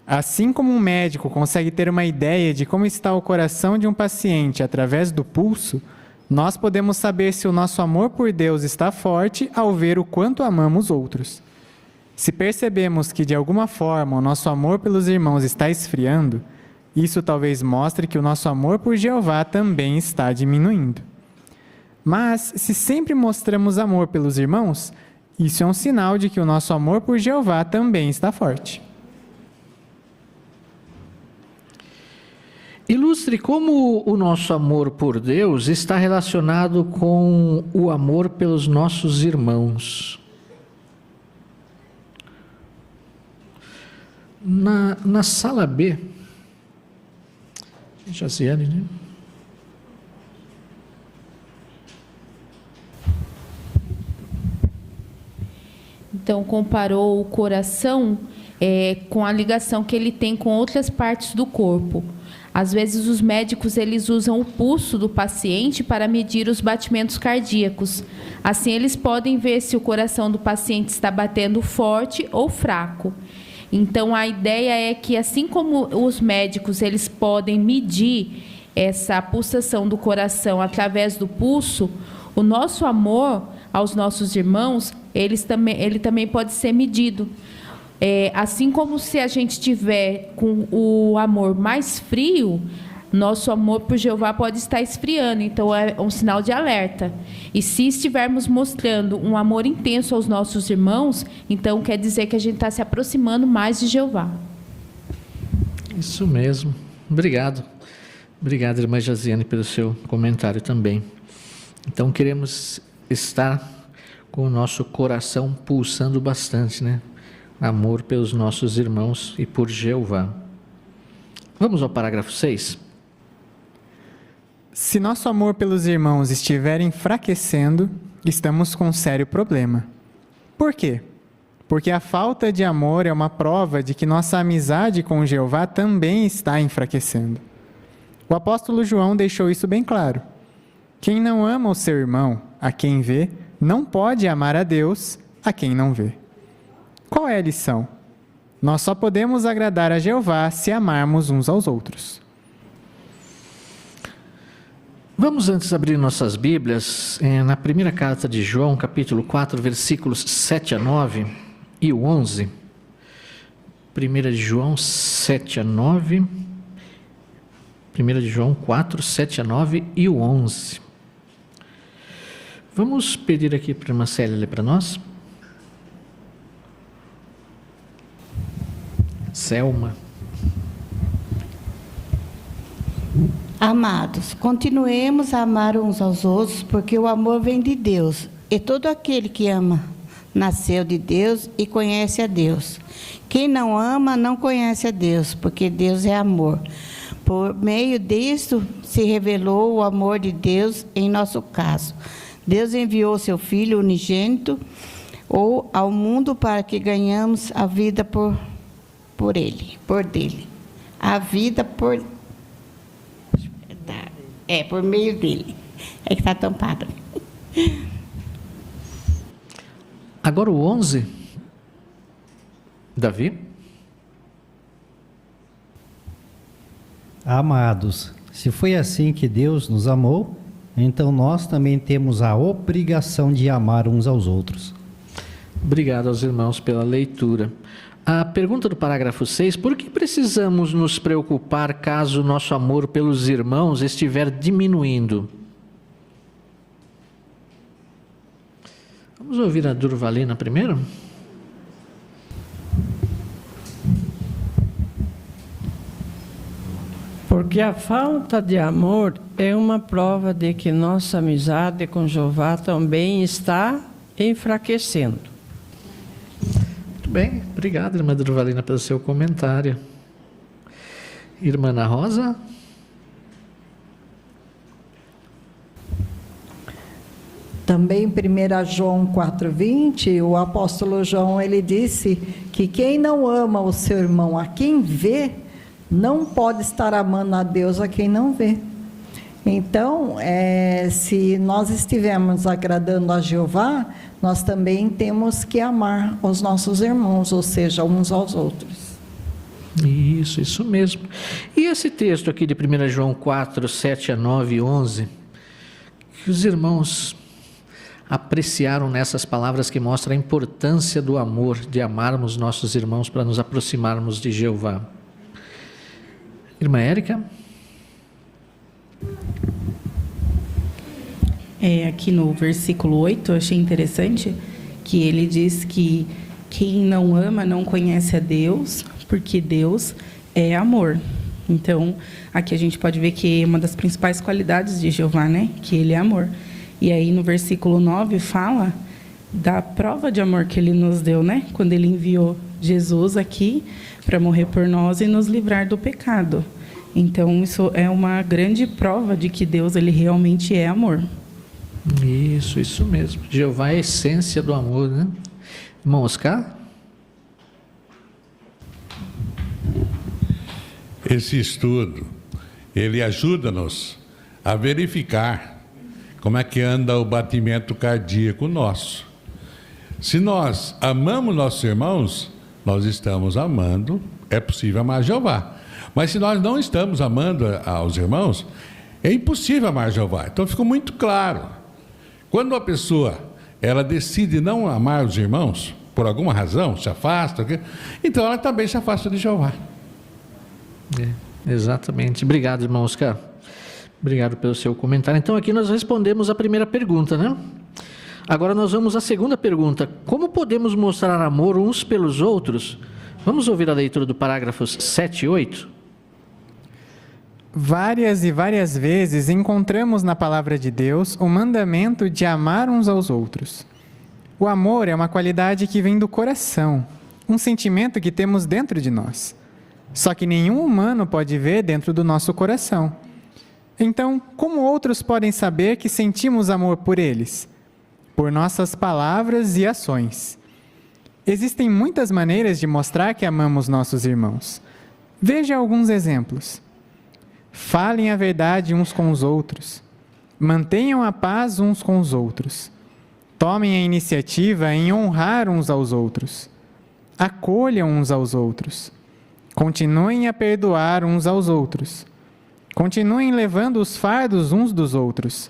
Assim como um médico consegue ter uma ideia de como está o coração de um paciente através do pulso, nós podemos saber se o nosso amor por Deus está forte ao ver o quanto amamos outros. Se percebemos que de alguma forma o nosso amor pelos irmãos está esfriando, isso talvez mostre que o nosso amor por Jeová também está diminuindo. Mas, se sempre mostramos amor pelos irmãos, isso é um sinal de que o nosso amor por Jeová também está forte. Ilustre como o nosso amor por Deus está relacionado com o amor pelos nossos irmãos. Na sala B, Jaziane, né? Então, comparou o coração com a ligação que ele tem com outras partes do corpo. Às vezes, os médicos eles usam o pulso do paciente para medir os batimentos cardíacos. Assim, eles podem ver se o coração do paciente está batendo forte ou fraco. Então, a ideia é que, assim como os médicos eles podem medir essa pulsação do coração através do pulso, o nosso amor aos nossos irmãos, ele também pode ser medido. Assim como se a gente tiver com o amor mais frio, nosso amor por Jeová pode estar esfriando, então é um sinal de alerta. E se estivermos mostrando um amor intenso aos nossos irmãos, então quer dizer que a gente está se aproximando mais de Jeová. Isso mesmo. Obrigado. Obrigado, irmã Josiane, pelo seu comentário também. Então queremos estar com o nosso coração pulsando bastante, né? Amor pelos nossos irmãos e por Jeová. Vamos ao parágrafo 6. Se nosso amor pelos irmãos estiver enfraquecendo, estamos com um sério problema. Por quê? Porque a falta de amor é uma prova de que nossa amizade com Jeová também está enfraquecendo. O apóstolo João deixou isso bem claro. Quem não ama o seu irmão, a quem vê, não pode amar a Deus, a quem não vê. Qual é a lição? Nós só podemos agradar a Jeová se amarmos uns aos outros. Vamos antes abrir nossas Bíblias na primeira carta de João, capítulo 4, versículos 7 a 9 e o 11. 1 de João 7 a 9, 1 de João 4, 7 a 9 e o 11. Vamos pedir aqui para a irmã Célia ler para nós. Selma. Amados, continuemos a amar uns aos outros, porque o amor vem de Deus, e todo aquele que ama nasceu de Deus e conhece a Deus. Quem não ama não conhece a Deus, porque Deus é amor. Por meio disto se revelou o amor de Deus em nosso caso. Deus enviou seu Filho unigênito ao mundo para que ganhamos a vida por dele. A vida por meio dele. É que está tampado. Agora o 11. Davi. Amados, se foi assim que Deus nos amou, então nós também temos a obrigação de amar uns aos outros. Obrigado aos irmãos pela leitura. A pergunta do parágrafo 6, por que precisamos nos preocupar caso o nosso amor pelos irmãos estiver diminuindo? Vamos ouvir a Durvalina primeiro? Porque a falta de amor é uma prova de que nossa amizade com Jeová também está enfraquecendo. Muito bem, obrigado, irmã Durvalina, pelo seu comentário. Irmã Ana Rosa? Também 1 João 4,20, o apóstolo João ele disse que quem não ama o seu irmão a quem vê, não pode estar amando a Deus a quem não vê. Então, se nós estivermos agradando a Jeová, nós também temos que amar os nossos irmãos, ou seja, uns aos outros. Isso mesmo. E esse texto aqui de 1 João 4, 7 a 9 e 11, que os irmãos apreciaram nessas palavras que mostram a importância do amor, de amarmos nossos irmãos para nos aproximarmos de Jeová. Irmã Érica? Aqui no versículo 8, eu achei interessante que ele diz que quem não ama não conhece a Deus, porque Deus é amor. Então, aqui a gente pode ver que é uma das principais qualidades de Jeová, né? Que ele é amor. E aí no versículo 9 fala da prova de amor que ele nos deu, né? Quando ele enviou Jesus aqui para morrer por nós e nos livrar do pecado. Então, isso é uma grande prova de que Deus ele realmente é amor. Isso mesmo. Jeová é a essência do amor, né? Irmão Oscar? Esse estudo, ele ajuda-nos a verificar como é que anda o batimento cardíaco nosso. Se nós amamos nossos irmãos, nós estamos amando, é possível amar Jeová. Mas se nós não estamos amando aos irmãos, é impossível amar Jeová. Então ficou muito claro. Quando a pessoa ela decide não amar os irmãos, por alguma razão, se afasta, então ela também se afasta de Jeová. Exatamente. Obrigado, irmão Oscar. Obrigado pelo seu comentário. Então aqui nós respondemos a primeira pergunta, né? Agora nós vamos à segunda pergunta. Como podemos mostrar amor uns pelos outros? Vamos ouvir a leitura do parágrafos 7 e 8? Várias e várias vezes encontramos na palavra de Deus o mandamento de amar uns aos outros. O amor é uma qualidade que vem do coração, um sentimento que temos dentro de nós. Só que nenhum humano pode ver dentro do nosso coração. Então, como outros podem saber que sentimos amor por eles? Por nossas palavras e ações. Existem muitas maneiras de mostrar que amamos nossos irmãos. Veja alguns exemplos. Falem a verdade uns com os outros. Mantenham a paz uns com os outros. Tomem a iniciativa em honrar uns aos outros. Acolham uns aos outros. Continuem a perdoar uns aos outros. Continuem levando os fardos uns dos outros.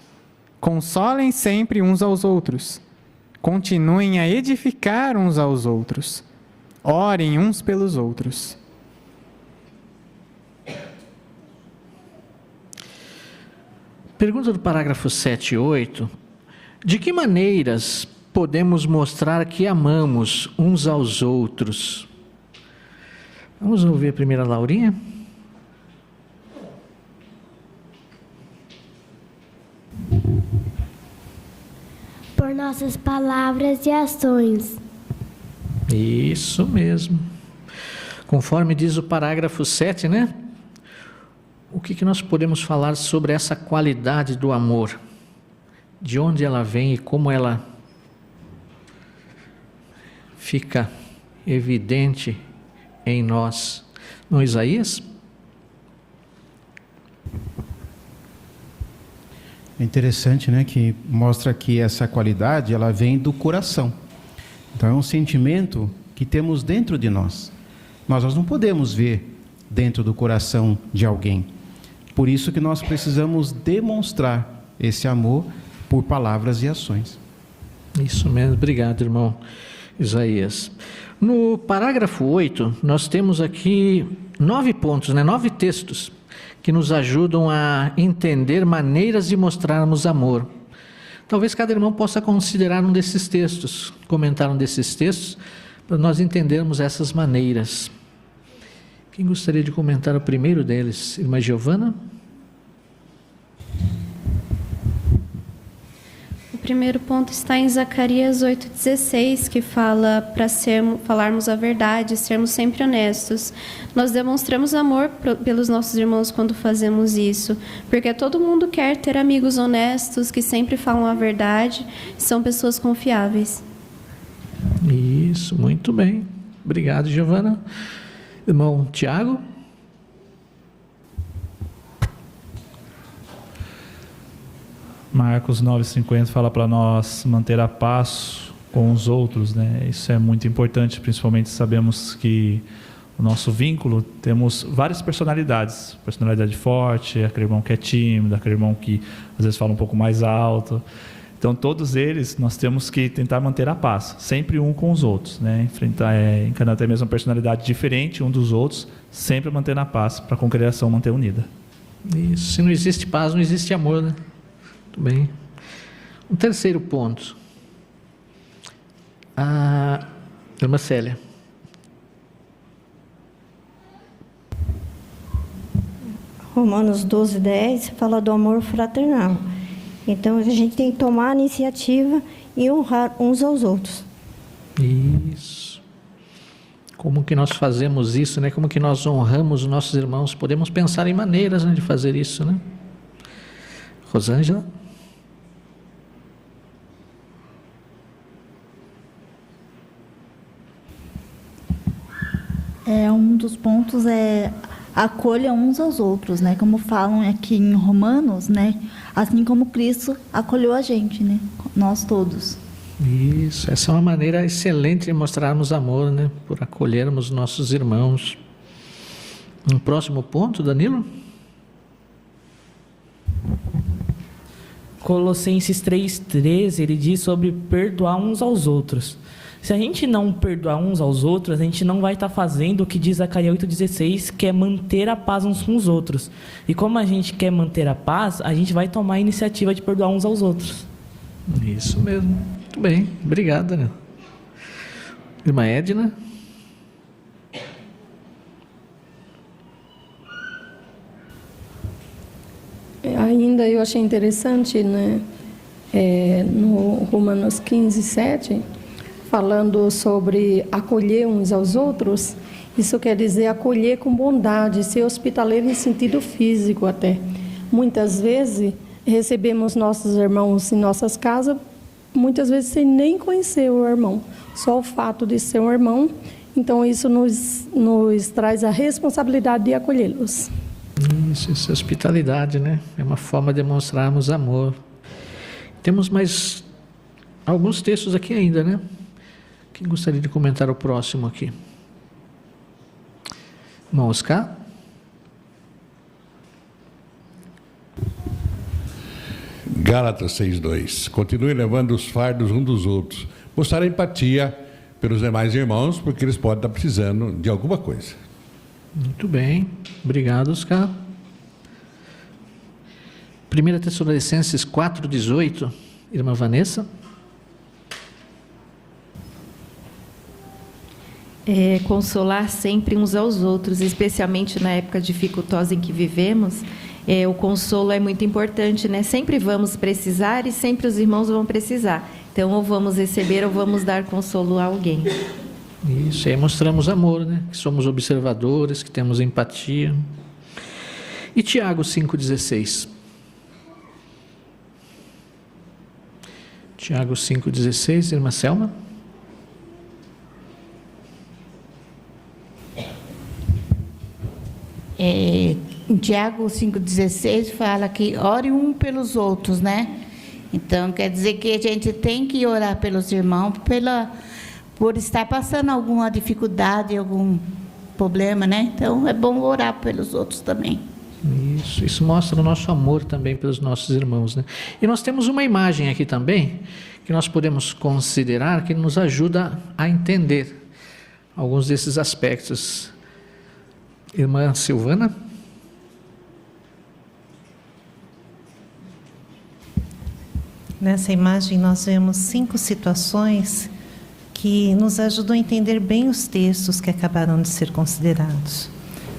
Consolem sempre uns aos outros. Continuem a edificar uns aos outros. Orem uns pelos outros. Pergunta do parágrafo 7 e 8. De que maneiras podemos mostrar que amamos uns aos outros? Vamos ouvir a primeira Laurinha? Por nossas palavras e ações. Isso mesmo. Conforme diz o parágrafo 7, né? O que nós podemos falar sobre essa qualidade do amor? De onde ela vem e como ela fica evidente em nós. No Isaías? É interessante, né, que mostra que essa qualidade ela vem do coração. Então é um sentimento que temos dentro de nós. Nós não podemos ver dentro do coração de alguém. Por isso que nós precisamos demonstrar esse amor por palavras e ações. Isso mesmo. Obrigado, irmão Isaías. No parágrafo 8, nós temos aqui 9 pontos, 9 textos que nos ajudam a entender maneiras de mostrarmos amor. Talvez cada irmão possa considerar um desses textos, comentar um desses textos, para nós entendermos essas maneiras. Quem gostaria de comentar o primeiro deles? Irmã Giovana? O primeiro ponto está em Zacarias 8,16, que fala para falarmos a verdade, sermos sempre honestos. Nós demonstramos amor pelos nossos irmãos quando fazemos isso, porque todo mundo quer ter amigos honestos, que sempre falam a verdade, são pessoas confiáveis. Isso, muito bem. Obrigado, Giovana. Irmão Tiago? Marcos 9,50 fala para nós manter a paz com os outros, né? Isso é muito importante, principalmente sabemos que o nosso vínculo, temos várias personalidades. Personalidade forte, aquele irmão que é tímido, aquele irmão que às vezes fala um pouco mais alto. Então, todos eles, nós temos que tentar manter a paz, sempre um com os outros, né? Encarando até mesmo uma personalidade diferente um dos outros, sempre mantendo a paz, para a congregação manter unida. Isso, se não existe paz, não existe amor, né? Muito bem. Um terceiro ponto. A irmã Célia. Romanos 12:10 fala do amor fraternal. Então, a gente tem que tomar a iniciativa e honrar uns aos outros. Isso. Como que nós fazemos isso, né? Como que nós honramos os nossos irmãos? Podemos pensar em maneiras, né, de fazer isso, né? Rosângela? Um dos pontos é acolha uns aos outros, né? Como falam aqui em Romanos, né? Assim como Cristo acolheu a gente, né? Nós todos. Isso, essa é uma maneira excelente de mostrarmos amor, né? Por acolhermos nossos irmãos. Um próximo ponto, Danilo? Colossenses 3,13, ele diz sobre perdoar uns aos outros. Se a gente não perdoar uns aos outros, a gente não vai estar fazendo o que diz Zacarias 8,16, que é manter a paz uns com os outros. E como a gente quer manter a paz, a gente vai tomar a iniciativa de perdoar uns aos outros. Isso mesmo. Muito bem. Obrigado, Danilo. Irmã Edna? Ainda eu achei interessante, né? No Romanos 15:7, falando sobre acolher uns aos outros, isso quer dizer acolher com bondade, ser hospitaleiro em sentido físico até. Muitas vezes recebemos nossos irmãos em nossas casas, muitas vezes sem nem conhecer o irmão, só o fato de ser um irmão. Então isso nos traz a responsabilidade de acolhê-los. Isso é hospitalidade, né? É uma forma de demonstrarmos amor. Temos mais alguns textos aqui ainda, né? Quem gostaria de comentar o próximo aqui? Irmão Oscar? Gálatas 6:2. Continue levando os fardos uns dos outros. Mostrar empatia pelos demais irmãos, porque eles podem estar precisando de alguma coisa. Muito bem. Obrigado, Oscar. 1 Tessalonicenses 4:18. Irmã Vanessa? Consolar sempre uns aos outros, especialmente na época dificultosa em que vivemos. O consolo é muito importante, né? Sempre vamos precisar e sempre os irmãos vão precisar. Então, ou vamos receber ou vamos dar consolo a alguém. Isso, aí mostramos amor, né? Que somos observadores, que temos empatia. E Tiago 5,16. Tiago 5,16, irmã Selma. Em Tiago 5,16 fala que ore um pelos outros, né? Então, quer dizer que a gente tem que orar pelos irmãos, por estar passando alguma dificuldade, algum problema, né? Então, é bom orar pelos outros também. Isso mostra o nosso amor também pelos nossos irmãos, né? E nós temos uma imagem aqui também, que nós podemos considerar, que nos ajuda a entender alguns desses aspectos. Irmã Silvana? Nessa imagem nós vemos 5 situações que nos ajudam a entender bem os textos que acabaram de ser considerados,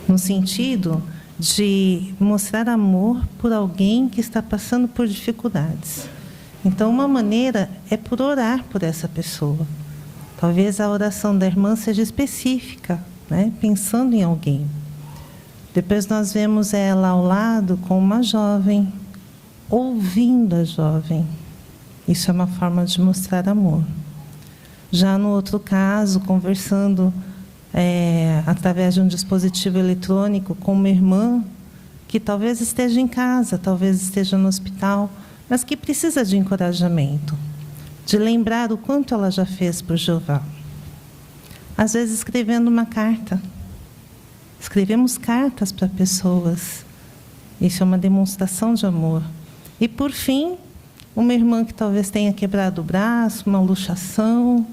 no sentido de mostrar amor por alguém que está passando por dificuldades. Então, uma maneira é por orar por essa pessoa. Talvez a oração da irmã seja específica, né? Pensando em alguém. Depois nós vemos ela ao lado com uma jovem, ouvindo a jovem. Isso é uma forma de mostrar amor. Já no outro caso, conversando através de um dispositivo eletrônico com uma irmã que talvez esteja em casa, talvez esteja no hospital, mas que precisa de encorajamento, de lembrar o quanto ela já fez por Jeová. Às vezes escrevendo uma carta. Escrevemos cartas para pessoas. Isso é uma demonstração de amor. E, por fim, uma irmã que talvez tenha quebrado o braço, uma luxação,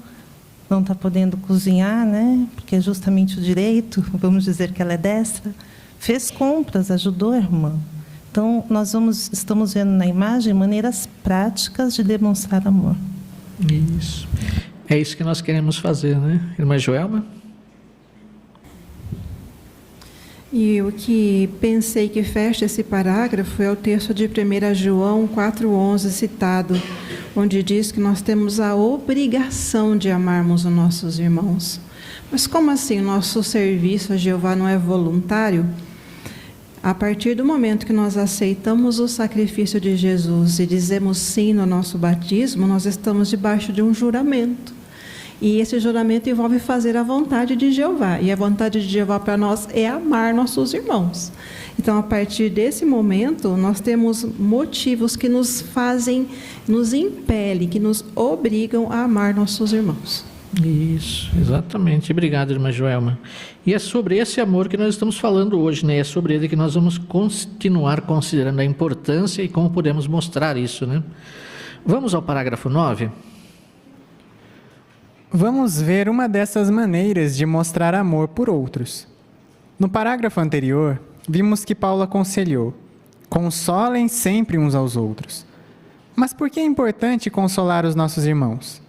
não está podendo cozinhar, né? Porque é justamente o direito, vamos dizer que ela é destra, fez compras, ajudou a irmã. Então, nós estamos vendo na imagem maneiras práticas de demonstrar amor. Isso. É isso que nós queremos fazer, né? Irmã Joelma? E o que pensei que fecha esse parágrafo é o texto de 1 João 4,11 citado, onde diz que nós temos a obrigação de amarmos os nossos irmãos. Mas como assim nosso serviço a Jeová não é voluntário? A partir do momento que nós aceitamos o sacrifício de Jesus e dizemos sim no nosso batismo, nós estamos debaixo de um juramento. E esse juramento envolve fazer a vontade de Jeová. E a vontade de Jeová para nós é amar nossos irmãos. Então, a partir desse momento, nós temos motivos que nos fazem, nos impelem, que nos obrigam a amar nossos irmãos. Isso, exatamente. Obrigado, irmã Joelma. E é sobre esse amor que nós estamos falando hoje, né? É sobre ele que nós vamos continuar considerando a importância e como podemos mostrar isso, né? Vamos ao parágrafo 9. Vamos ver uma dessas maneiras de mostrar amor por outros. No parágrafo anterior, vimos que Paulo aconselhou: consolem sempre uns aos outros. Mas por que é importante consolar os nossos irmãos?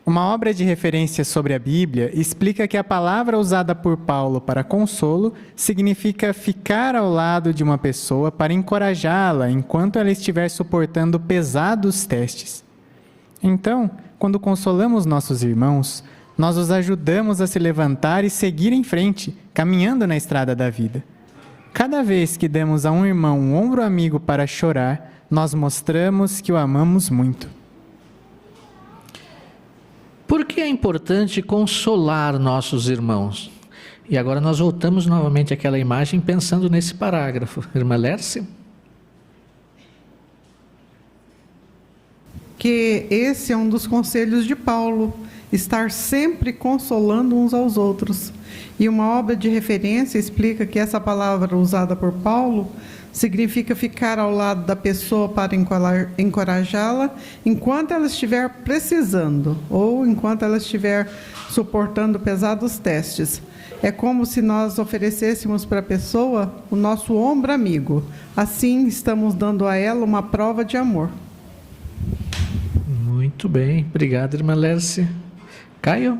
Uma obra de referência sobre a Bíblia explica que a palavra usada por Paulo para consolo significa ficar ao lado de uma pessoa para encorajá-la enquanto ela estiver suportando pesados testes. Então, quando consolamos nossos irmãos, nós os ajudamos a se levantar e seguir em frente, caminhando na estrada da vida. Cada vez que demos a um irmão um ombro amigo para chorar, nós mostramos que o amamos muito. Por que é importante consolar nossos irmãos? E agora nós voltamos novamente àquela imagem pensando nesse parágrafo. Irmã Lércia? Que esse é um dos conselhos de Paulo, estar sempre consolando uns aos outros. E uma obra de referência explica que essa palavra usada por Paulo significa ficar ao lado da pessoa para encorajá-la enquanto ela estiver precisando ou enquanto ela estiver suportando pesados testes. É como se nós oferecêssemos para a pessoa o nosso ombro amigo. Assim, estamos dando a ela uma prova de amor. Muito bem, obrigado, irmã Lércia. Caio?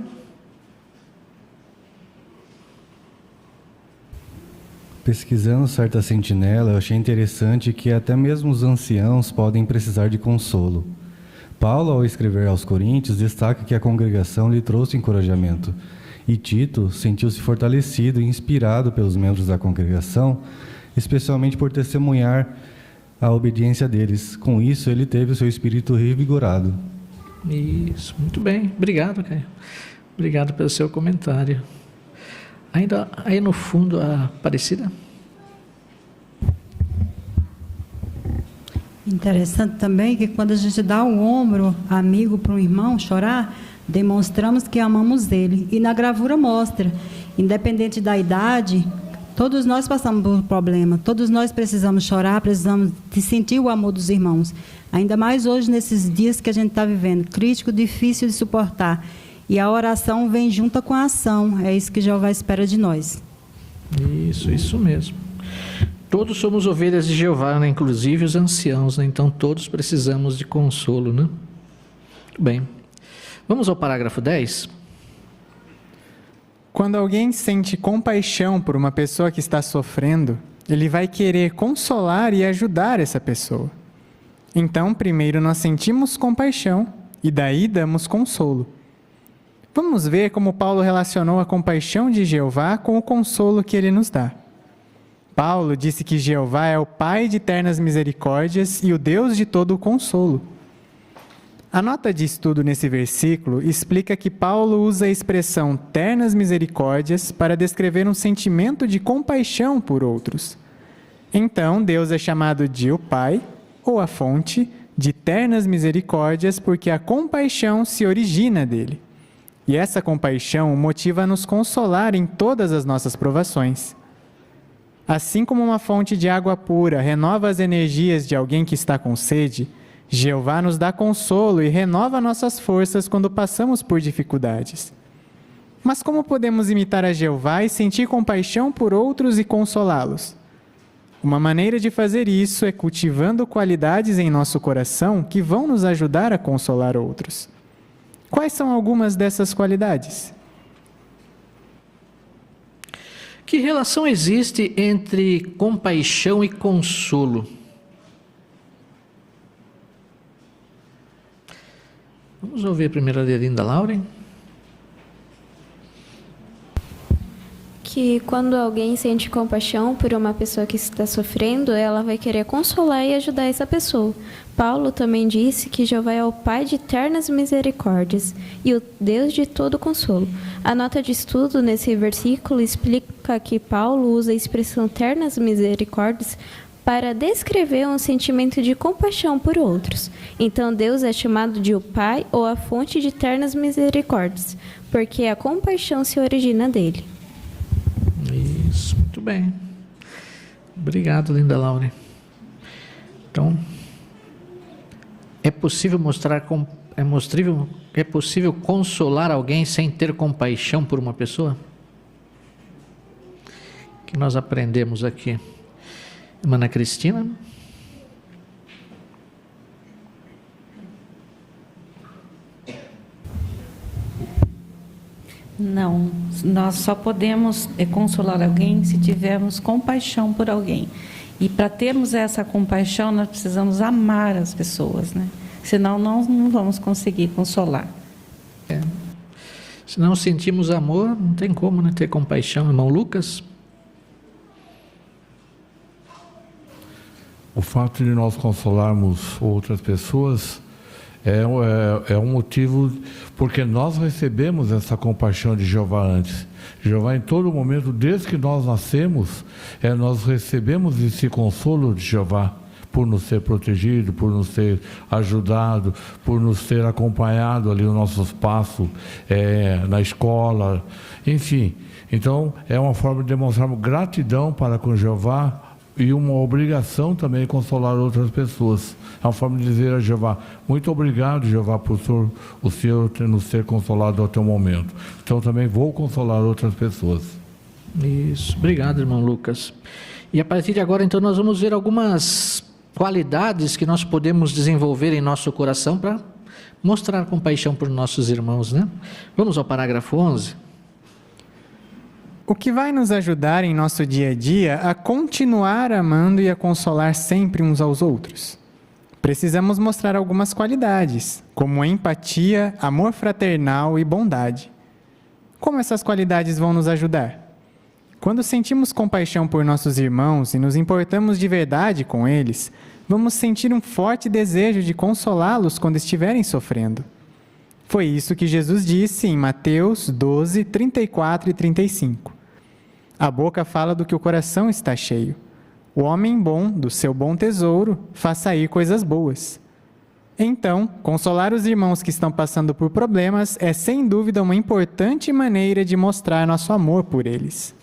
Pesquisando certa sentinela, eu achei interessante que até mesmo os anciãos podem precisar de consolo. Paulo, ao escrever aos Coríntios, destaca que a congregação lhe trouxe encorajamento, e Tito sentiu-se fortalecido e inspirado pelos membros da congregação, especialmente por testemunhar a obediência deles. Com isso, ele teve o seu espírito revigorado. Isso, muito bem. Obrigado, Caio. Obrigado pelo seu comentário. Ainda aí no fundo, a Aparecida. Interessante também que quando a gente dá o ombro amigo para um irmão chorar, demonstramos que amamos ele. E na gravura mostra, independente da idade, todos nós passamos por um problema, todos nós precisamos chorar, precisamos de sentir o amor dos irmãos. Ainda mais hoje, nesses dias que a gente está vivendo, crítico, difícil de suportar. E a oração vem junto com a ação. É isso que Jeová espera de nós. Isso mesmo. Todos somos ovelhas de Jeová, né? Inclusive os anciãos, né? Então todos precisamos de consolo, né? Muito bem. Vamos ao parágrafo 10. Quando alguém sente compaixão por uma pessoa que está sofrendo, ele vai querer consolar e ajudar essa pessoa. Então, primeiro nós sentimos compaixão e daí damos consolo. Vamos ver como Paulo relacionou a compaixão de Jeová com o consolo que ele nos dá. Paulo disse que Jeová é o Pai de eternas misericórdias e o Deus de todo o consolo. A nota de estudo nesse versículo explica que Paulo usa a expressão ternas misericórdias para descrever um sentimento de compaixão por outros. Então, Deus é chamado de o Pai, ou a fonte, de ternas misericórdias porque a compaixão se origina dele. E essa compaixão motiva a nos consolar em todas as nossas provações. Assim como uma fonte de água pura renova as energias de alguém que está com sede, Jeová nos dá consolo e renova nossas forças quando passamos por dificuldades. Mas como podemos imitar a Jeová e sentir compaixão por outros e consolá-los? Uma maneira de fazer isso é cultivando qualidades em nosso coração que vão nos ajudar a consolar outros. Quais são algumas dessas qualidades? Que relação existe entre compaixão e consolo? Vamos ouvir primeiro a Delinda Lauren. que quando alguém sente compaixão por uma pessoa que está sofrendo, ela vai querer consolar e ajudar essa pessoa. Paulo também disse que Jeová é o Pai de eternas misericórdias e o Deus de todo consolo. A nota de estudo nesse versículo explica que Paulo usa a expressão ternas misericórdias para descrever um sentimento de compaixão por outros. Então, Deus é chamado de o Pai ou a fonte de eternas misericórdias, porque a compaixão se origina dele. Isso, muito bem. Obrigado, linda Laura. Então, é possível é possível consolar alguém sem ter compaixão por uma pessoa? O que nós aprendemos aqui? Irmã Ana Cristina? Não, nós só podemos consolar alguém se tivermos compaixão por alguém. E para termos essa compaixão, nós precisamos amar as pessoas, né? Senão nós não vamos conseguir consolar. Se não sentimos amor, não tem como, né, ter compaixão. Irmão Lucas? O fato de nós consolarmos outras pessoas é um motivo, porque nós recebemos essa compaixão de Jeová antes. Jeová, em todo momento, desde que nós nascemos, nós recebemos esse consolo de Jeová, por nos ser protegido, por nos ter ajudado, por nos ter acompanhado ali nos nossos passos na escola, enfim. Então, é uma forma de demonstrarmos gratidão para com Jeová, e uma obrigação também consolar outras pessoas. É uma forma de dizer a Jeová: muito obrigado, Jeová, por o Senhor nos ter consolado até o momento. Então também vou consolar outras pessoas. Isso, obrigado, irmão Lucas. E a partir de agora, então, nós vamos ver algumas qualidades que nós podemos desenvolver em nosso coração para mostrar compaixão por nossos irmãos, né? Vamos ao parágrafo 11. O que vai nos ajudar em nosso dia a dia a continuar amando e a consolar sempre uns aos outros? Precisamos mostrar algumas qualidades, como empatia, amor fraternal e bondade. Como essas qualidades vão nos ajudar? Quando sentimos compaixão por nossos irmãos e nos importamos de verdade com eles, vamos sentir um forte desejo de consolá-los quando estiverem sofrendo. Foi isso que Jesus disse em Mateus 12, 34 e 35. A boca fala do que o coração está cheio. O homem bom, do seu bom tesouro, faz sair coisas boas. Então, consolar os irmãos que estão passando por problemas é, sem dúvida, uma importante maneira de mostrar nosso amor por eles.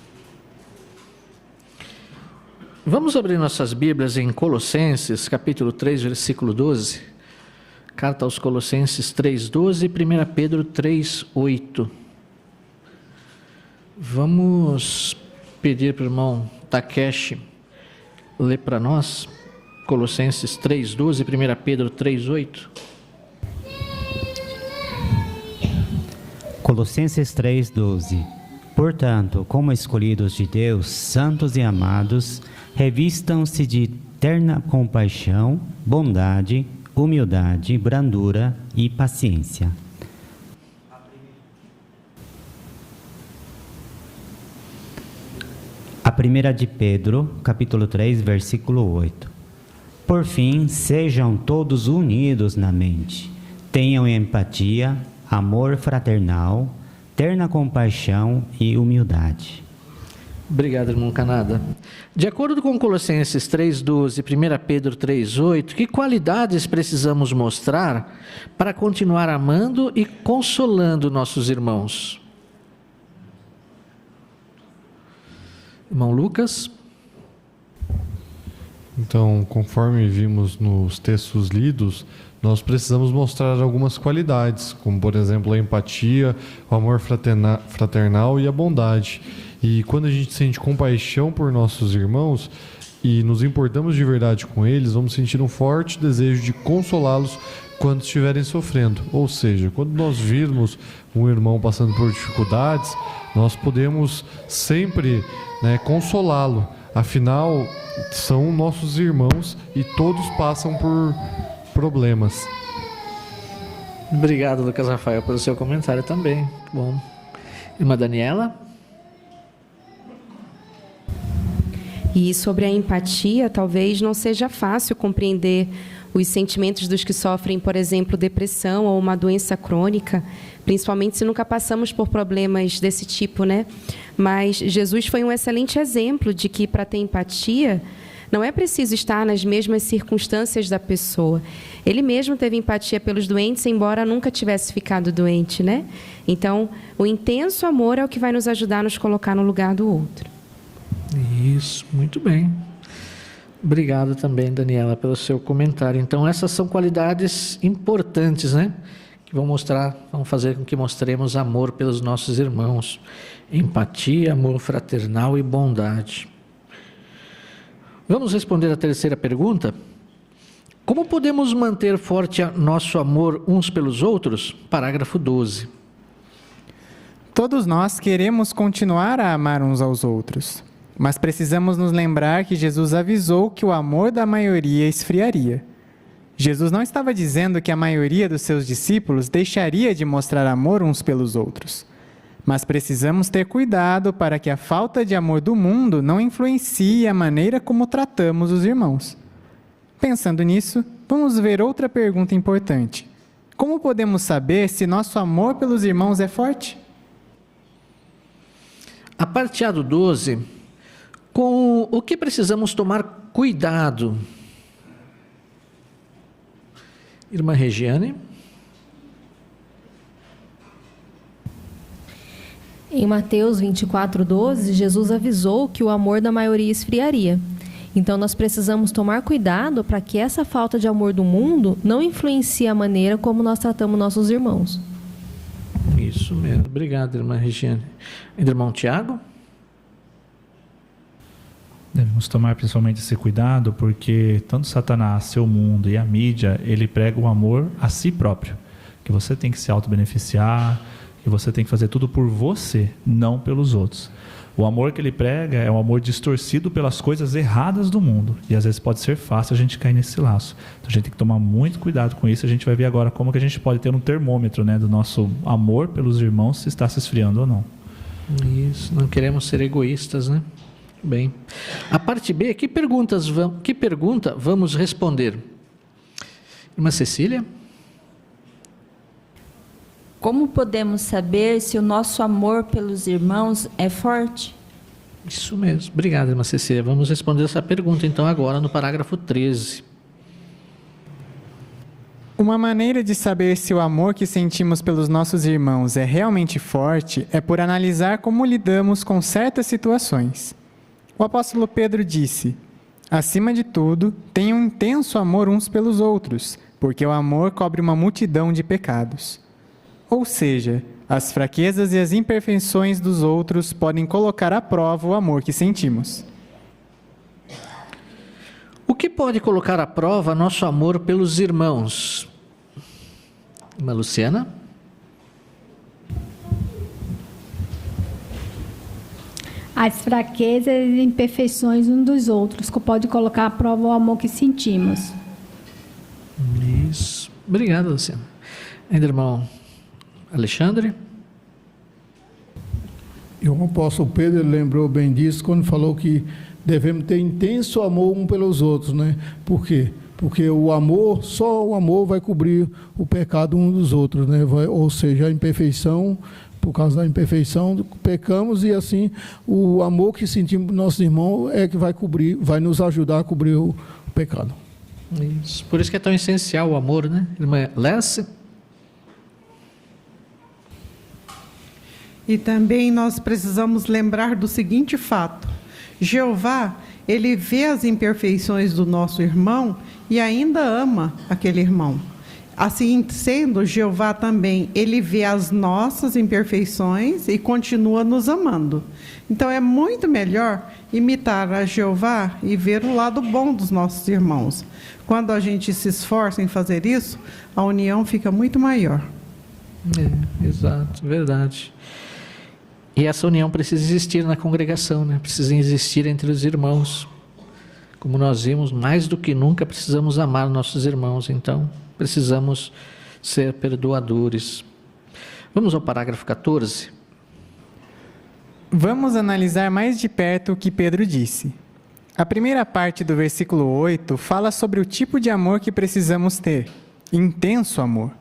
Vamos abrir nossas Bíblias em Colossenses, capítulo 3, versículo 12. Carta aos Colossenses 3, 12 e 1 Pedro 3, 8. Vamos pedir para o irmão Takeshi ler para nós Colossenses 3, 12 e 1 Pedro 3, 8. Colossenses 3, 12. Portanto, como escolhidos de Deus, santos e amados, revistam-se de terna compaixão, bondade, humildade, brandura e paciência. A primeira de Pedro, capítulo 3, versículo 8. Por fim, sejam todos unidos na mente, tenham empatia, amor fraternal, terna compaixão e humildade. Obrigado, irmão Canada. De acordo com Colossenses 3,12 e 1 Pedro 3,8, que qualidades precisamos mostrar para continuar amando e consolando nossos irmãos? Irmão Lucas? Então, conforme vimos nos textos lidos, nós precisamos mostrar algumas qualidades, como, por exemplo, a empatia, o amor fraternal e a bondade. E quando a gente sente compaixão por nossos irmãos e nos importamos de verdade com eles, vamos sentir um forte desejo de consolá-los quando estiverem sofrendo. Ou seja, quando nós virmos um irmão passando por dificuldades, nós podemos sempre consolá-lo. Afinal, são nossos irmãos e todos passam por problemas. Obrigado, Lucas Rafael, pelo seu comentário também. Bom. Irmã Daniela? E sobre a empatia, talvez não seja fácil compreender os sentimentos dos que sofrem, por exemplo, depressão ou uma doença crônica, principalmente se nunca passamos por problemas desse tipo, né? Mas Jesus foi um excelente exemplo de que, para ter empatia, não é preciso estar nas mesmas circunstâncias da pessoa. Ele mesmo teve empatia pelos doentes, embora nunca tivesse ficado doente, né? Então, o intenso amor é o que vai nos ajudar a nos colocar no lugar do outro. Isso, muito bem. Obrigado também, Daniela, pelo seu comentário. Então, essas são qualidades importantes, né? Que vão fazer com que mostremos amor pelos nossos irmãos. Empatia, amor fraternal e bondade. Vamos responder a terceira pergunta? Como podemos manter forte nosso amor uns pelos outros? Parágrafo 12. Todos nós queremos continuar a amar uns aos outros, mas precisamos nos lembrar que Jesus avisou que o amor da maioria esfriaria. Jesus não estava dizendo que a maioria dos seus discípulos deixaria de mostrar amor uns pelos outros, mas precisamos ter cuidado para que a falta de amor do mundo não influencie a maneira como tratamos os irmãos. Pensando nisso, vamos ver outra pergunta importante. Como podemos saber se nosso amor pelos irmãos é forte? A parte A do 12, com o que precisamos tomar cuidado? Irmã Regiane. Em Mateus 24:12, Jesus avisou que o amor da maioria esfriaria. Então, nós precisamos tomar cuidado para que essa falta de amor do mundo não influencie a maneira como nós tratamos nossos irmãos. Isso mesmo. Obrigado, irmã Regiane. Irmão Tiago? Devemos tomar principalmente esse cuidado porque tanto Satanás, seu mundo e a mídia, ele prega o amor a si próprio. Que você tem que se auto-beneficiar, que você tem que fazer tudo por você, não pelos outros. O amor que ele prega é um amor distorcido pelas coisas erradas do mundo. E às vezes pode ser fácil a gente cair nesse laço. Então a gente tem que tomar muito cuidado com isso. A gente vai ver agora como que a gente pode ter um termômetro, né, do nosso amor pelos irmãos, se está se esfriando ou não. Isso, não queremos ser egoístas, né? Bem. A parte B, que pergunta vamos responder? Irmã Cecília? Como podemos saber se o nosso amor pelos irmãos é forte? Isso mesmo. Obrigado, irmã Cecília. Vamos responder essa pergunta, então, agora no parágrafo 13. Uma maneira de saber se o amor que sentimos pelos nossos irmãos é realmente forte é por analisar como lidamos com certas situações. O apóstolo Pedro disse: acima de tudo, tenham intenso amor uns pelos outros, porque o amor cobre uma multidão de pecados. Ou seja, as fraquezas e as imperfeições dos outros podem colocar à prova o amor que sentimos. O que pode colocar à prova nosso amor pelos irmãos? Irmã Luciana? As fraquezas e imperfeições uns dos outros, que pode colocar à prova o amor que sentimos. Isso. Obrigado, Luciana. Ainda, irmão Alexandre? E o apóstolo Pedro lembrou bem disso quando falou que devemos ter intenso amor um pelos outros, né? Por quê? Porque o amor, só o amor vai cobrir o pecado um dos outros, né? Ou seja, a imperfeição, por causa da imperfeição, pecamos e assim o amor que sentimos por nossos irmãos é que vai cobrir, vai nos ajudar a cobrir o pecado. Isso. Por isso que é tão essencial o amor, né? Irmã Lécia? E também nós precisamos lembrar do seguinte fato: Jeová, ele vê as imperfeições do nosso irmão e ainda ama aquele irmão. Assim sendo, Jeová também, ele vê as nossas imperfeições e continua nos amando. Então é muito melhor imitar a Jeová e ver o lado bom dos nossos irmãos. Quando a gente se esforça em fazer isso, a união fica muito maior. Exato, verdade. E essa união precisa existir na congregação, né? Precisa existir entre os irmãos. Como nós vimos, mais do que nunca precisamos amar nossos irmãos, então precisamos ser perdoadores. Vamos ao parágrafo 14. Vamos analisar mais de perto o que Pedro disse. A primeira parte do versículo 8 fala sobre o tipo de amor que precisamos ter, intenso amor.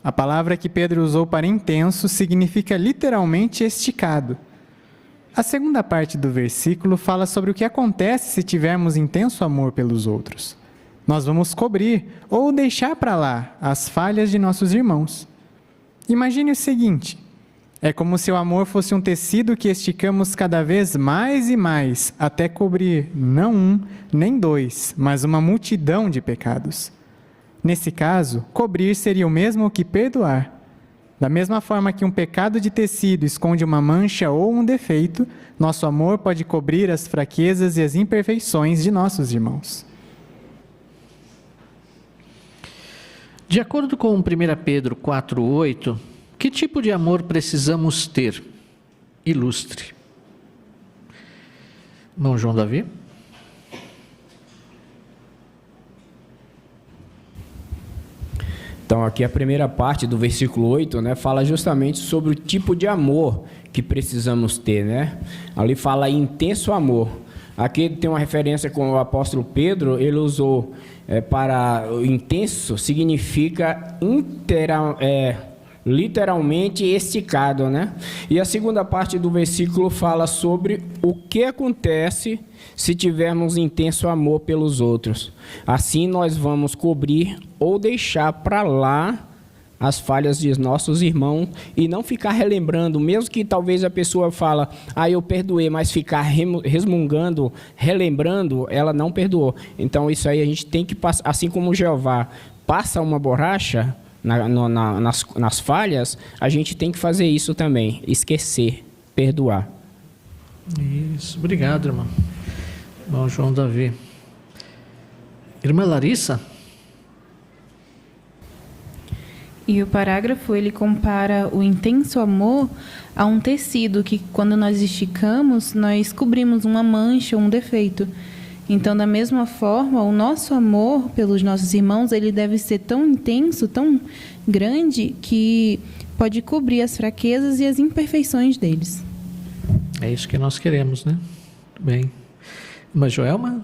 A palavra que Pedro usou para intenso significa literalmente esticado. A segunda parte do versículo fala sobre o que acontece se tivermos intenso amor pelos outros. Nós vamos cobrir ou deixar para lá as falhas de nossos irmãos. Imagine o seguinte: é como se o amor fosse um tecido que esticamos cada vez mais e mais, até cobrir não um, nem dois, mas uma multidão de pecados. Nesse caso, cobrir seria o mesmo que perdoar. Da mesma forma que um pecado de tecido esconde uma mancha ou um defeito, nosso amor pode cobrir as fraquezas e as imperfeições de nossos irmãos. De acordo com 1 Pedro 4,8, que tipo de amor precisamos ter? Ilustre. Irmão João Davi? Então, aqui a primeira parte do versículo 8, né, fala justamente sobre o tipo de amor que precisamos ter, né? Ali fala intenso amor. Aqui tem uma referência com o apóstolo Pedro, ele usou para o intenso, significa literalmente esticado, né? E a segunda parte do versículo fala sobre o que acontece se tivermos intenso amor pelos outros. Assim nós vamos cobrir ou deixar para lá as falhas de nossos irmãos e não ficar relembrando, mesmo que talvez a pessoa fala, eu perdoei, mas ficar resmungando, relembrando, ela não perdoou. Então isso aí a gente tem que passar, assim como Jeová passa uma borracha nas falhas, a gente tem que fazer isso também, esquecer, perdoar. Isso, obrigado, irmão. Irmão João Davi. Irmã Larissa? E o parágrafo, ele compara o intenso amor a um tecido que, quando nós esticamos, nós cobrimos uma mancha, um defeito. Então, da mesma forma, o nosso amor pelos nossos irmãos, ele deve ser tão intenso, tão grande, que pode cobrir as fraquezas e as imperfeições deles. É isso que nós queremos, né? Muito bem. Irmã Joelma?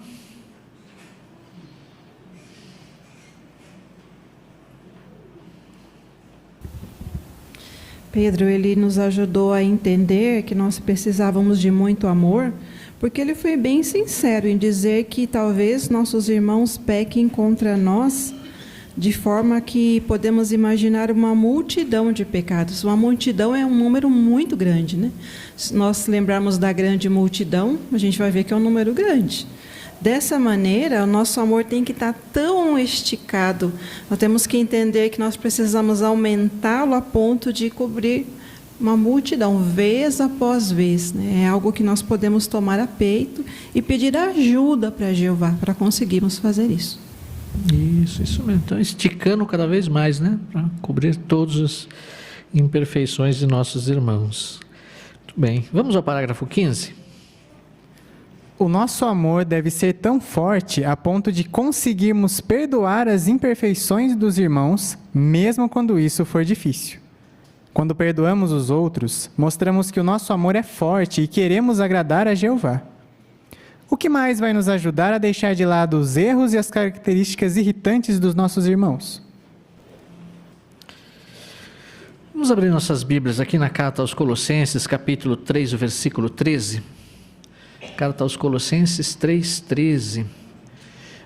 Pedro, ele nos ajudou a entender que nós precisávamos de muito amor, porque ele foi bem sincero em dizer que talvez nossos irmãos pequem contra nós, de forma que podemos imaginar uma multidão de pecados. Uma multidão é um número muito grande, né? Se nós lembrarmos da grande multidão, a gente vai ver que é um número grande. Dessa maneira, o nosso amor tem que estar tão esticado. Nós temos que entender que nós precisamos aumentá-lo a ponto de cobrir uma multidão, vez após vez, né? É algo que nós podemos tomar a peito e pedir ajuda para Jeová, para conseguirmos fazer isso. Isso mesmo. Então, esticando cada vez mais, né? Para cobrir todas as imperfeições de nossos irmãos. Muito bem. Vamos ao parágrafo 15. O nosso amor deve ser tão forte a ponto de conseguirmos perdoar as imperfeições dos irmãos, mesmo quando isso for difícil. Quando perdoamos os outros, mostramos que o nosso amor é forte e queremos agradar a Jeová. O que mais vai nos ajudar a deixar de lado os erros e as características irritantes dos nossos irmãos? Vamos abrir nossas Bíblias aqui na carta aos Colossenses, capítulo 3, o versículo 13. Carta aos Colossenses 3:13.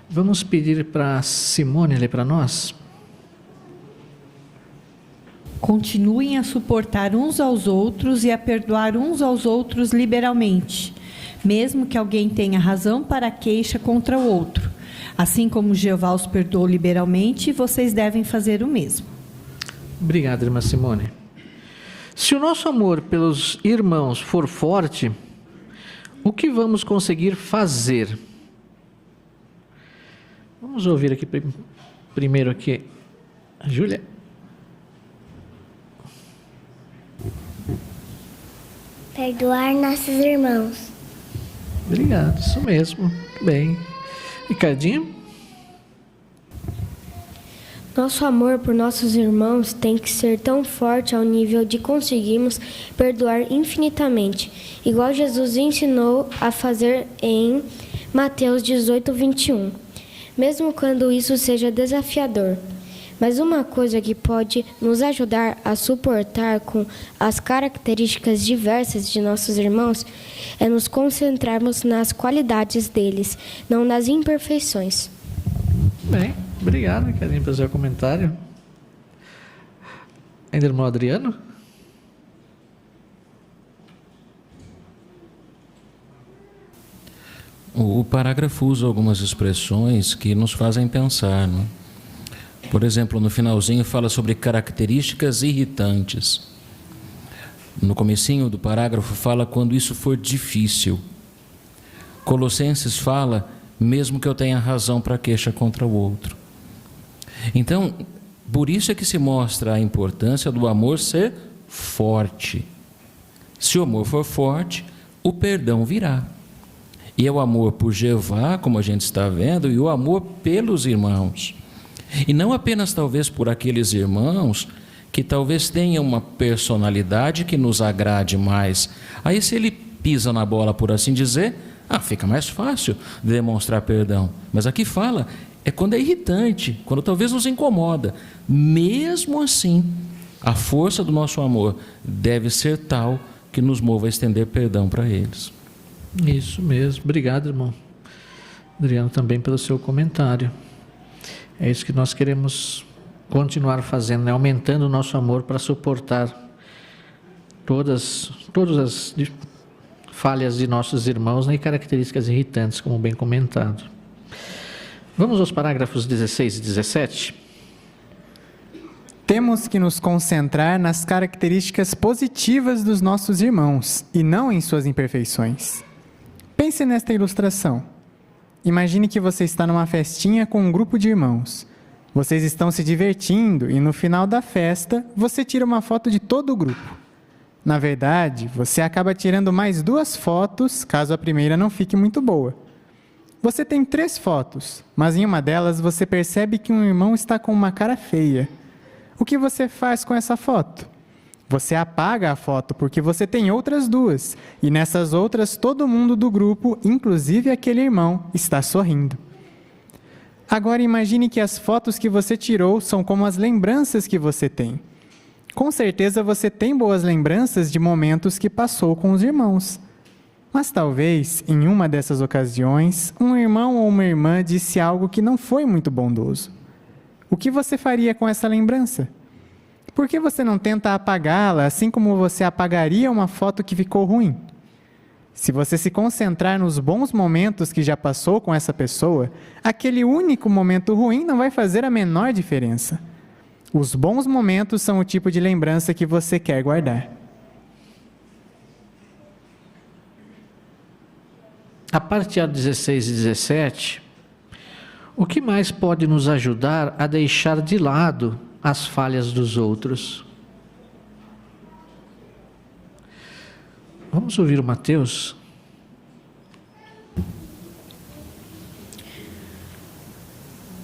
Vamos pedir para Simone ler para nós. Continuem a suportar uns aos outros e a perdoar uns aos outros liberalmente, mesmo que alguém tenha razão para queixa contra o outro. Assim como Jeová os perdoou liberalmente, vocês devem fazer o mesmo. Obrigado, irmã Simone. Se o nosso amor pelos irmãos for forte, o que vamos conseguir fazer? Vamos ouvir aqui primeiro aqui a Júlia. Perdoar nossos irmãos. Obrigado, isso mesmo. Muito bem. Ricardinho? Nosso amor por nossos irmãos tem que ser tão forte ao nível de conseguirmos perdoar infinitamente, igual Jesus ensinou a fazer em Mateus 18, 21. Mesmo quando isso seja desafiador. Mas uma coisa que pode nos ajudar a suportar com as características diversas de nossos irmãos é nos concentrarmos nas qualidades deles, não nas imperfeições. Bem, obrigado, Karine, pelo seu comentário. Ainda irmão Adriano? O parágrafo usa algumas expressões que nos fazem pensar, não? Por exemplo, no finalzinho fala sobre características irritantes. No comecinho do parágrafo fala quando isso for difícil. Colossenses fala mesmo que eu tenha razão para queixa contra o outro. Então, por isso é que se mostra a importância do amor ser forte. Se o amor for forte, o perdão virá. E é o amor por Jeová, como a gente está vendo, e o amor pelos irmãos. E não apenas talvez por aqueles irmãos que talvez tenham uma personalidade que nos agrade mais. Aí se ele pisa na bola, por assim dizer, fica mais fácil de demonstrar perdão. Mas aqui fala, é quando é irritante, quando talvez nos incomoda. Mesmo assim, a força do nosso amor deve ser tal que nos mova a estender perdão para eles. Isso mesmo. Obrigado, irmão Adriano, também pelo seu comentário. É isso que nós queremos continuar fazendo, né? Aumentando o nosso amor para suportar todas as falhas de nossos irmãos, né? E características irritantes, como bem comentado. Vamos aos parágrafos 16 e 17. Temos que nos concentrar nas características positivas dos nossos irmãos e não em suas imperfeições. Pense nesta ilustração. Imagine que você está numa festinha com um grupo de irmãos. Vocês estão se divertindo e no final da festa, você tira uma foto de todo o grupo. Na verdade, você acaba tirando mais 2 fotos, caso a primeira não fique muito boa. Você tem 3 fotos, mas em uma delas você percebe que um irmão está com uma cara feia. O que você faz com essa foto? Você apaga a foto porque você tem outras 2, e nessas outras todo mundo do grupo, inclusive aquele irmão, está sorrindo. Agora imagine que as fotos que você tirou são como as lembranças que você tem. Com certeza você tem boas lembranças de momentos que passou com os irmãos. Mas talvez, em uma dessas ocasiões, um irmão ou uma irmã disse algo que não foi muito bondoso. O que você faria com essa lembrança? Por que você não tenta apagá-la, assim como você apagaria uma foto que ficou ruim? Se você se concentrar nos bons momentos que já passou com essa pessoa, aquele único momento ruim não vai fazer a menor diferença. Os bons momentos são o tipo de lembrança que você quer guardar. A partir de 16 e 17, o que mais pode nos ajudar a deixar de lado as falhas dos outros? Vamos ouvir o Mateus.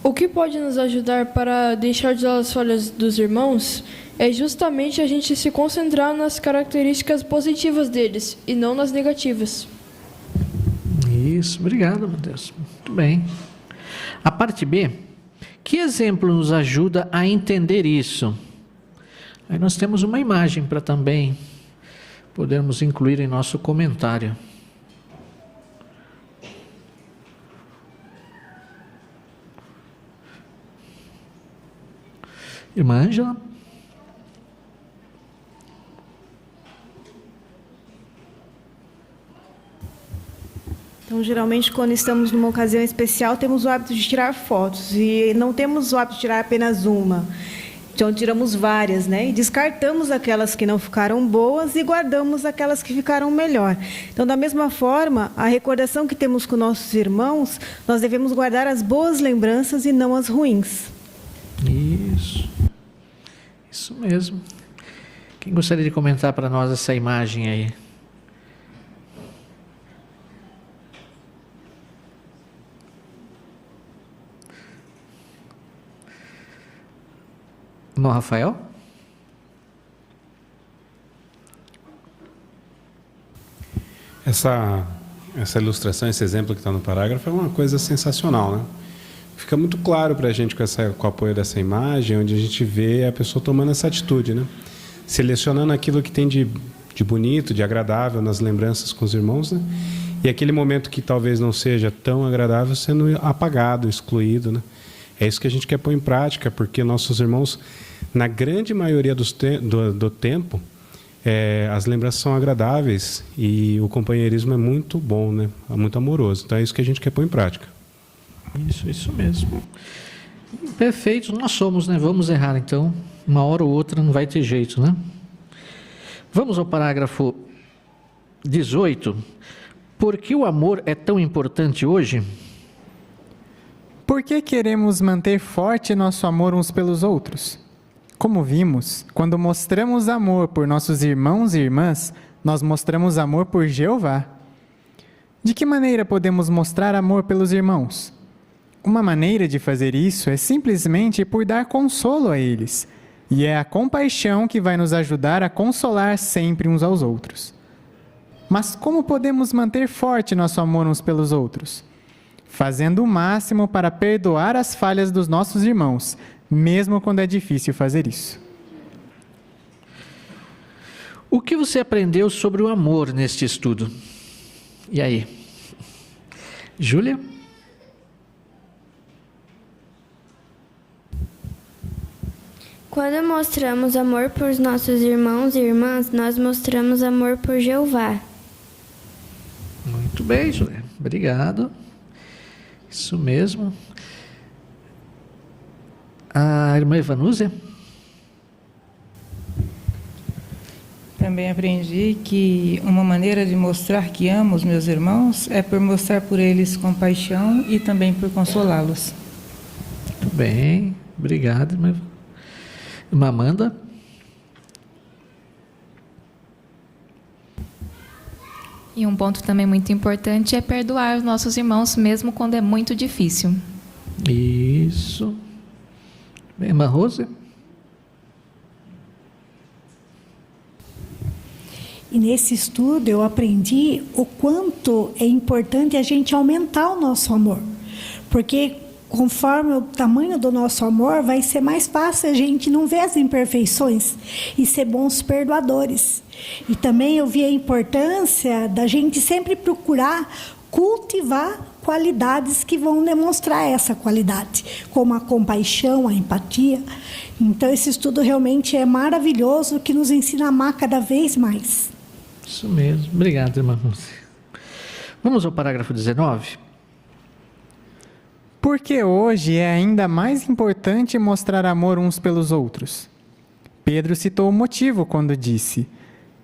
O que pode nos ajudar para deixar de lado as falhas dos irmãos é justamente a gente se concentrar nas características positivas deles e não nas negativas. Isso, obrigado, Mateus. Muito bem. A parte B, que exemplo nos ajuda a entender isso? Aí nós temos uma imagem para também podermos incluir em nosso comentário. Irmã Ângela? Então, geralmente, quando estamos numa ocasião especial, temos o hábito de tirar fotos. E não temos o hábito de tirar apenas uma. Então, tiramos várias, né? E descartamos aquelas que não ficaram boas e guardamos aquelas que ficaram melhor. Então, da mesma forma, a recordação que temos com nossos irmãos, nós devemos guardar as boas lembranças e não as ruins. Isso mesmo. Quem gostaria de comentar para nós essa imagem aí? Irmão Rafael? Essa essa ilustração, esse exemplo que está no parágrafo é uma coisa sensacional, né? Fica muito claro para a gente com o apoio dessa imagem, onde a gente vê a pessoa tomando essa atitude, né? Selecionando aquilo que tem de bonito, de agradável nas lembranças com os irmãos, né? E aquele momento que talvez não seja tão agradável sendo apagado, excluído, né? É isso que a gente quer pôr em prática, porque nossos irmãos, na grande maioria do tempo, as lembranças são agradáveis e o companheirismo é muito bom, né? É muito amoroso. Então é isso que a gente quer pôr em prática. Isso mesmo. Perfeito, nós somos, né? Vamos errar, então. Uma hora ou outra não vai ter jeito, né? Vamos ao parágrafo 18. Por que o amor é tão importante hoje? Por que queremos manter forte nosso amor uns pelos outros? Como vimos, quando mostramos amor por nossos irmãos e irmãs, nós mostramos amor por Jeová. De que maneira podemos mostrar amor pelos irmãos? Uma maneira de fazer isso é simplesmente por dar consolo a eles. E é a compaixão que vai nos ajudar a consolar sempre uns aos outros. Mas como podemos manter forte nosso amor uns pelos outros? Fazendo o máximo para perdoar as falhas dos nossos irmãos, mesmo quando é difícil fazer isso. O que você aprendeu sobre o amor neste estudo? E aí? Júlia? Quando mostramos amor por nossos irmãos e irmãs, nós mostramos amor por Jeová. Muito bem, Júlia. Obrigado. Isso mesmo. A irmã Evanúzia? Também aprendi que uma maneira de mostrar que amo os meus irmãos é por mostrar por eles compaixão e também por consolá-los. Muito bem. Obrigado, irmã. Irmã Amanda? E um ponto também muito importante é perdoar os nossos irmãos, mesmo quando é muito difícil. Isso. Irmã Rose? E nesse estudo eu aprendi o quanto é importante a gente aumentar o nosso amor. Porque conforme o tamanho do nosso amor, vai ser mais fácil a gente não ver as imperfeições e ser bons perdoadores. E também eu vi a importância da gente sempre procurar cultivar qualidades que vão demonstrar essa qualidade, como a compaixão, a empatia. Então, esse estudo realmente é maravilhoso, que nos ensina a amar cada vez mais. Isso mesmo. Obrigado, irmã. Vamos ao parágrafo 19. Porque hoje é ainda mais importante mostrar amor uns pelos outros. Pedro citou o motivo quando disse: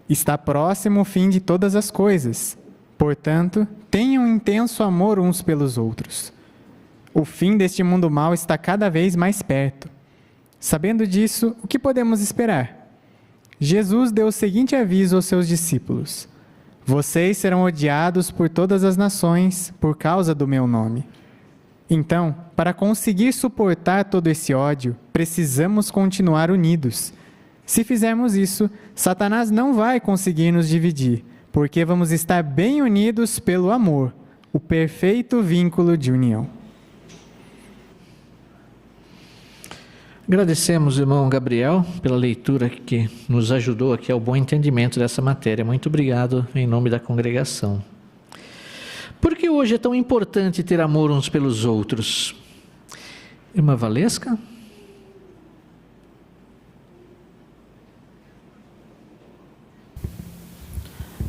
está próximo o fim de todas as coisas. Portanto, tenham intenso amor uns pelos outros. O fim deste mundo mau está cada vez mais perto. Sabendo disso, o que podemos esperar? Jesus deu o seguinte aviso aos seus discípulos: vocês serão odiados por todas as nações por causa do meu nome. Então, para conseguir suportar todo esse ódio, precisamos continuar unidos. Se fizermos isso, Satanás não vai conseguir nos dividir, porque vamos estar bem unidos pelo amor, o perfeito vínculo de união. Agradecemos, irmão Gabriel, pela leitura que nos ajudou aqui ao bom entendimento dessa matéria. Muito obrigado em nome da congregação. Por que hoje é tão importante ter amor uns pelos outros? Irmã Valesca?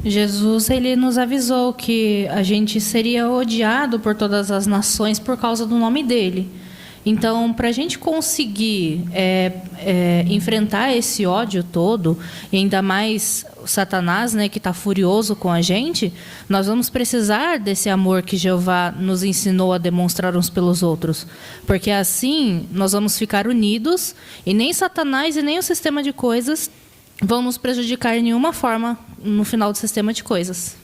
Jesus, ele nos avisou que a gente seria odiado por todas as nações por causa do nome dele. Então, para a gente conseguir enfrentar esse ódio todo, e ainda mais Satanás, né, que está furioso com a gente, nós vamos precisar desse amor que Jeová nos ensinou a demonstrar uns pelos outros. Porque assim nós vamos ficar unidos e nem Satanás e nem o sistema de coisas vão nos prejudicar de nenhuma forma no final do sistema de coisas.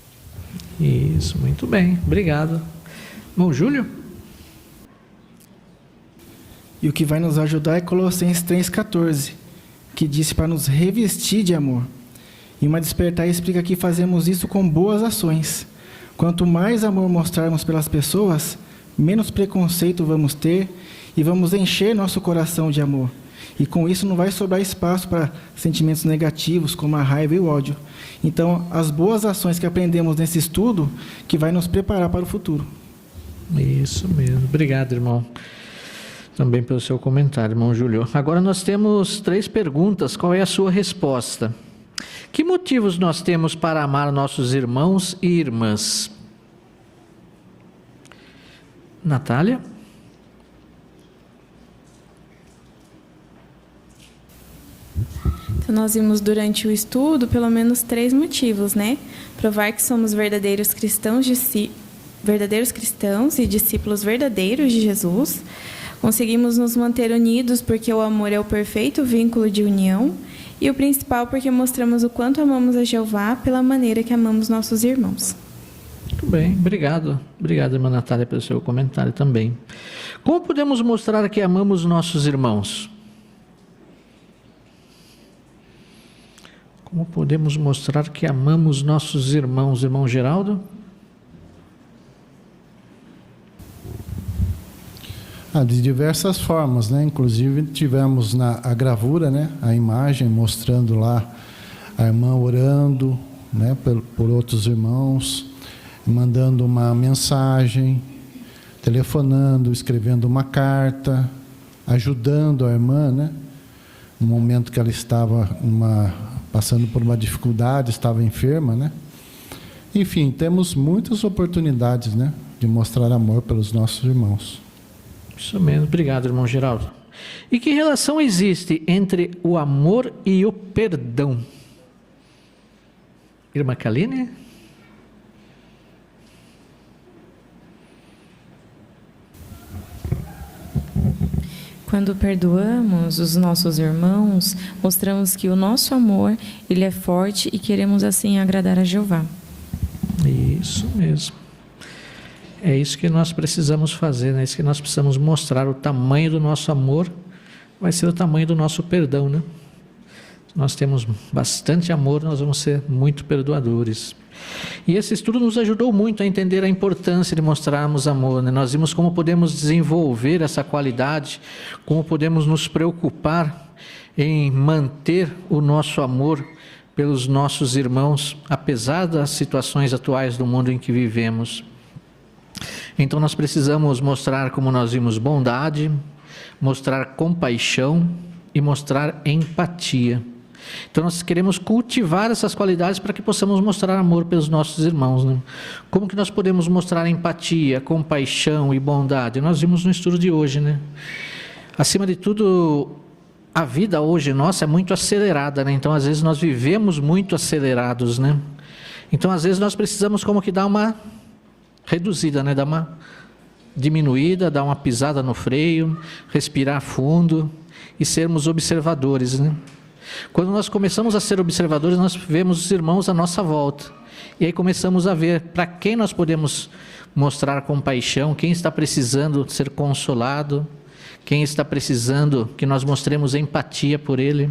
Isso, muito bem. Obrigado. Bom, Júlio? E o que vai nos ajudar é Colossenses 3,14, que disse para nos revestir de amor. E uma Despertar explica que fazemos isso com boas ações. Quanto mais amor mostrarmos pelas pessoas, menos preconceito vamos ter e vamos encher nosso coração de amor. E com isso não vai sobrar espaço para sentimentos negativos, como a raiva e o ódio. Então, as boas ações que aprendemos nesse estudo, que vai nos preparar para o futuro. Isso mesmo. Obrigado, irmão. Também pelo seu comentário, irmão Júlio. Agora nós temos 3 perguntas. Qual é a sua resposta? Que motivos nós temos para amar nossos irmãos e irmãs? Natália? Então, nós vimos durante o estudo pelo menos 3 motivos, né? Provar que somos verdadeiros cristãos e discípulos verdadeiros de Jesus. Conseguimos nos manter unidos porque o amor é o perfeito vínculo de união. E o principal porque mostramos o quanto amamos a Jeová pela maneira que amamos nossos irmãos. Muito bem, obrigado. Obrigado, irmã Natália, pelo seu comentário também. Como podemos mostrar que amamos nossos irmãos? Como podemos mostrar que amamos nossos irmãos? Irmão Geraldo? De diversas formas, né? Inclusive tivemos a gravura, né? A imagem mostrando lá a irmã orando, né? Por outros irmãos, mandando uma mensagem, telefonando, escrevendo uma carta, ajudando a irmã, né? No momento que ela estava passando por uma dificuldade, estava enferma, né? Enfim, temos muitas oportunidades, né? De mostrar amor pelos nossos irmãos. Isso mesmo, obrigado, irmão Geraldo. E que relação existe entre o amor e o perdão? Irmã Kaline? Quando perdoamos os nossos irmãos, mostramos que o nosso amor, ele é forte e queremos assim agradar a Jeová. Isso mesmo. É isso que nós precisamos fazer, né? É isso que nós precisamos mostrar. O tamanho do nosso amor vai ser o tamanho do nosso perdão, né? Se nós temos bastante amor, nós vamos ser muito perdoadores. E esse estudo nos ajudou muito a entender a importância de mostrarmos amor, né? Nós vimos como podemos desenvolver essa qualidade, como podemos nos preocupar em manter o nosso amor pelos nossos irmãos, apesar das situações atuais do mundo em que vivemos. Então nós precisamos mostrar, como nós vimos, bondade, mostrar compaixão e mostrar empatia. Então nós queremos cultivar essas qualidades para que possamos mostrar amor pelos nossos irmãos, né? Como que nós podemos mostrar empatia, compaixão e bondade? Nós vimos no estudo de hoje, né? Acima de tudo, a vida hoje nossa é muito acelerada, né? Então às vezes nós vivemos muito acelerados, né? Então às vezes nós precisamos como que dar uma reduzida, né? Dar uma diminuída, dar uma pisada no freio, respirar fundo e sermos observadores, né? Quando nós começamos a ser observadores, nós vemos os irmãos à nossa volta. E aí começamos a ver para quem nós podemos mostrar compaixão, quem está precisando ser consolado, quem está precisando que nós mostremos empatia por ele,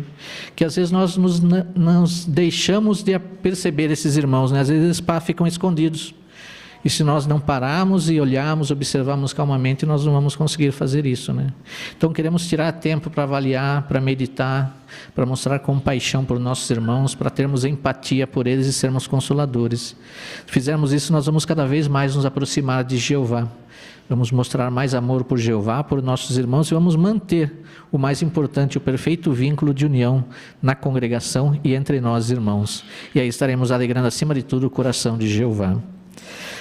que às vezes nós nos deixamos de perceber esses irmãos, né? Às vezes eles ficam escondidos. E se nós não pararmos e olharmos, observarmos calmamente, nós não vamos conseguir fazer isso, né? Então queremos tirar tempo para avaliar, para meditar, para mostrar compaixão por nossos irmãos, para termos empatia por eles e sermos consoladores. Se fizermos isso, nós vamos cada vez mais nos aproximar de Jeová. Vamos mostrar mais amor por Jeová, por nossos irmãos, e vamos manter o mais importante, o perfeito vínculo de união na congregação e entre nós, irmãos. E aí estaremos alegrando acima de tudo o coração de Jeová.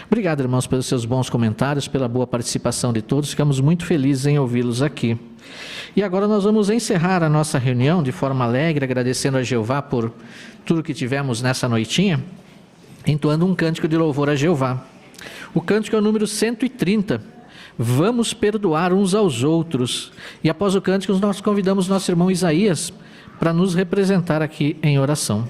Obrigado, irmãos, pelos seus bons comentários, pela boa participação de todos. Ficamos muito felizes em ouvi-los aqui. E agora nós vamos encerrar a nossa reunião de forma alegre, agradecendo a Jeová por tudo que tivemos nessa noitinha, entoando um cântico de louvor a Jeová. O cântico é o número 130. Vamos perdoar uns aos outros. E após o cântico, nós convidamos nosso irmão Isaías para nos representar aqui em oração.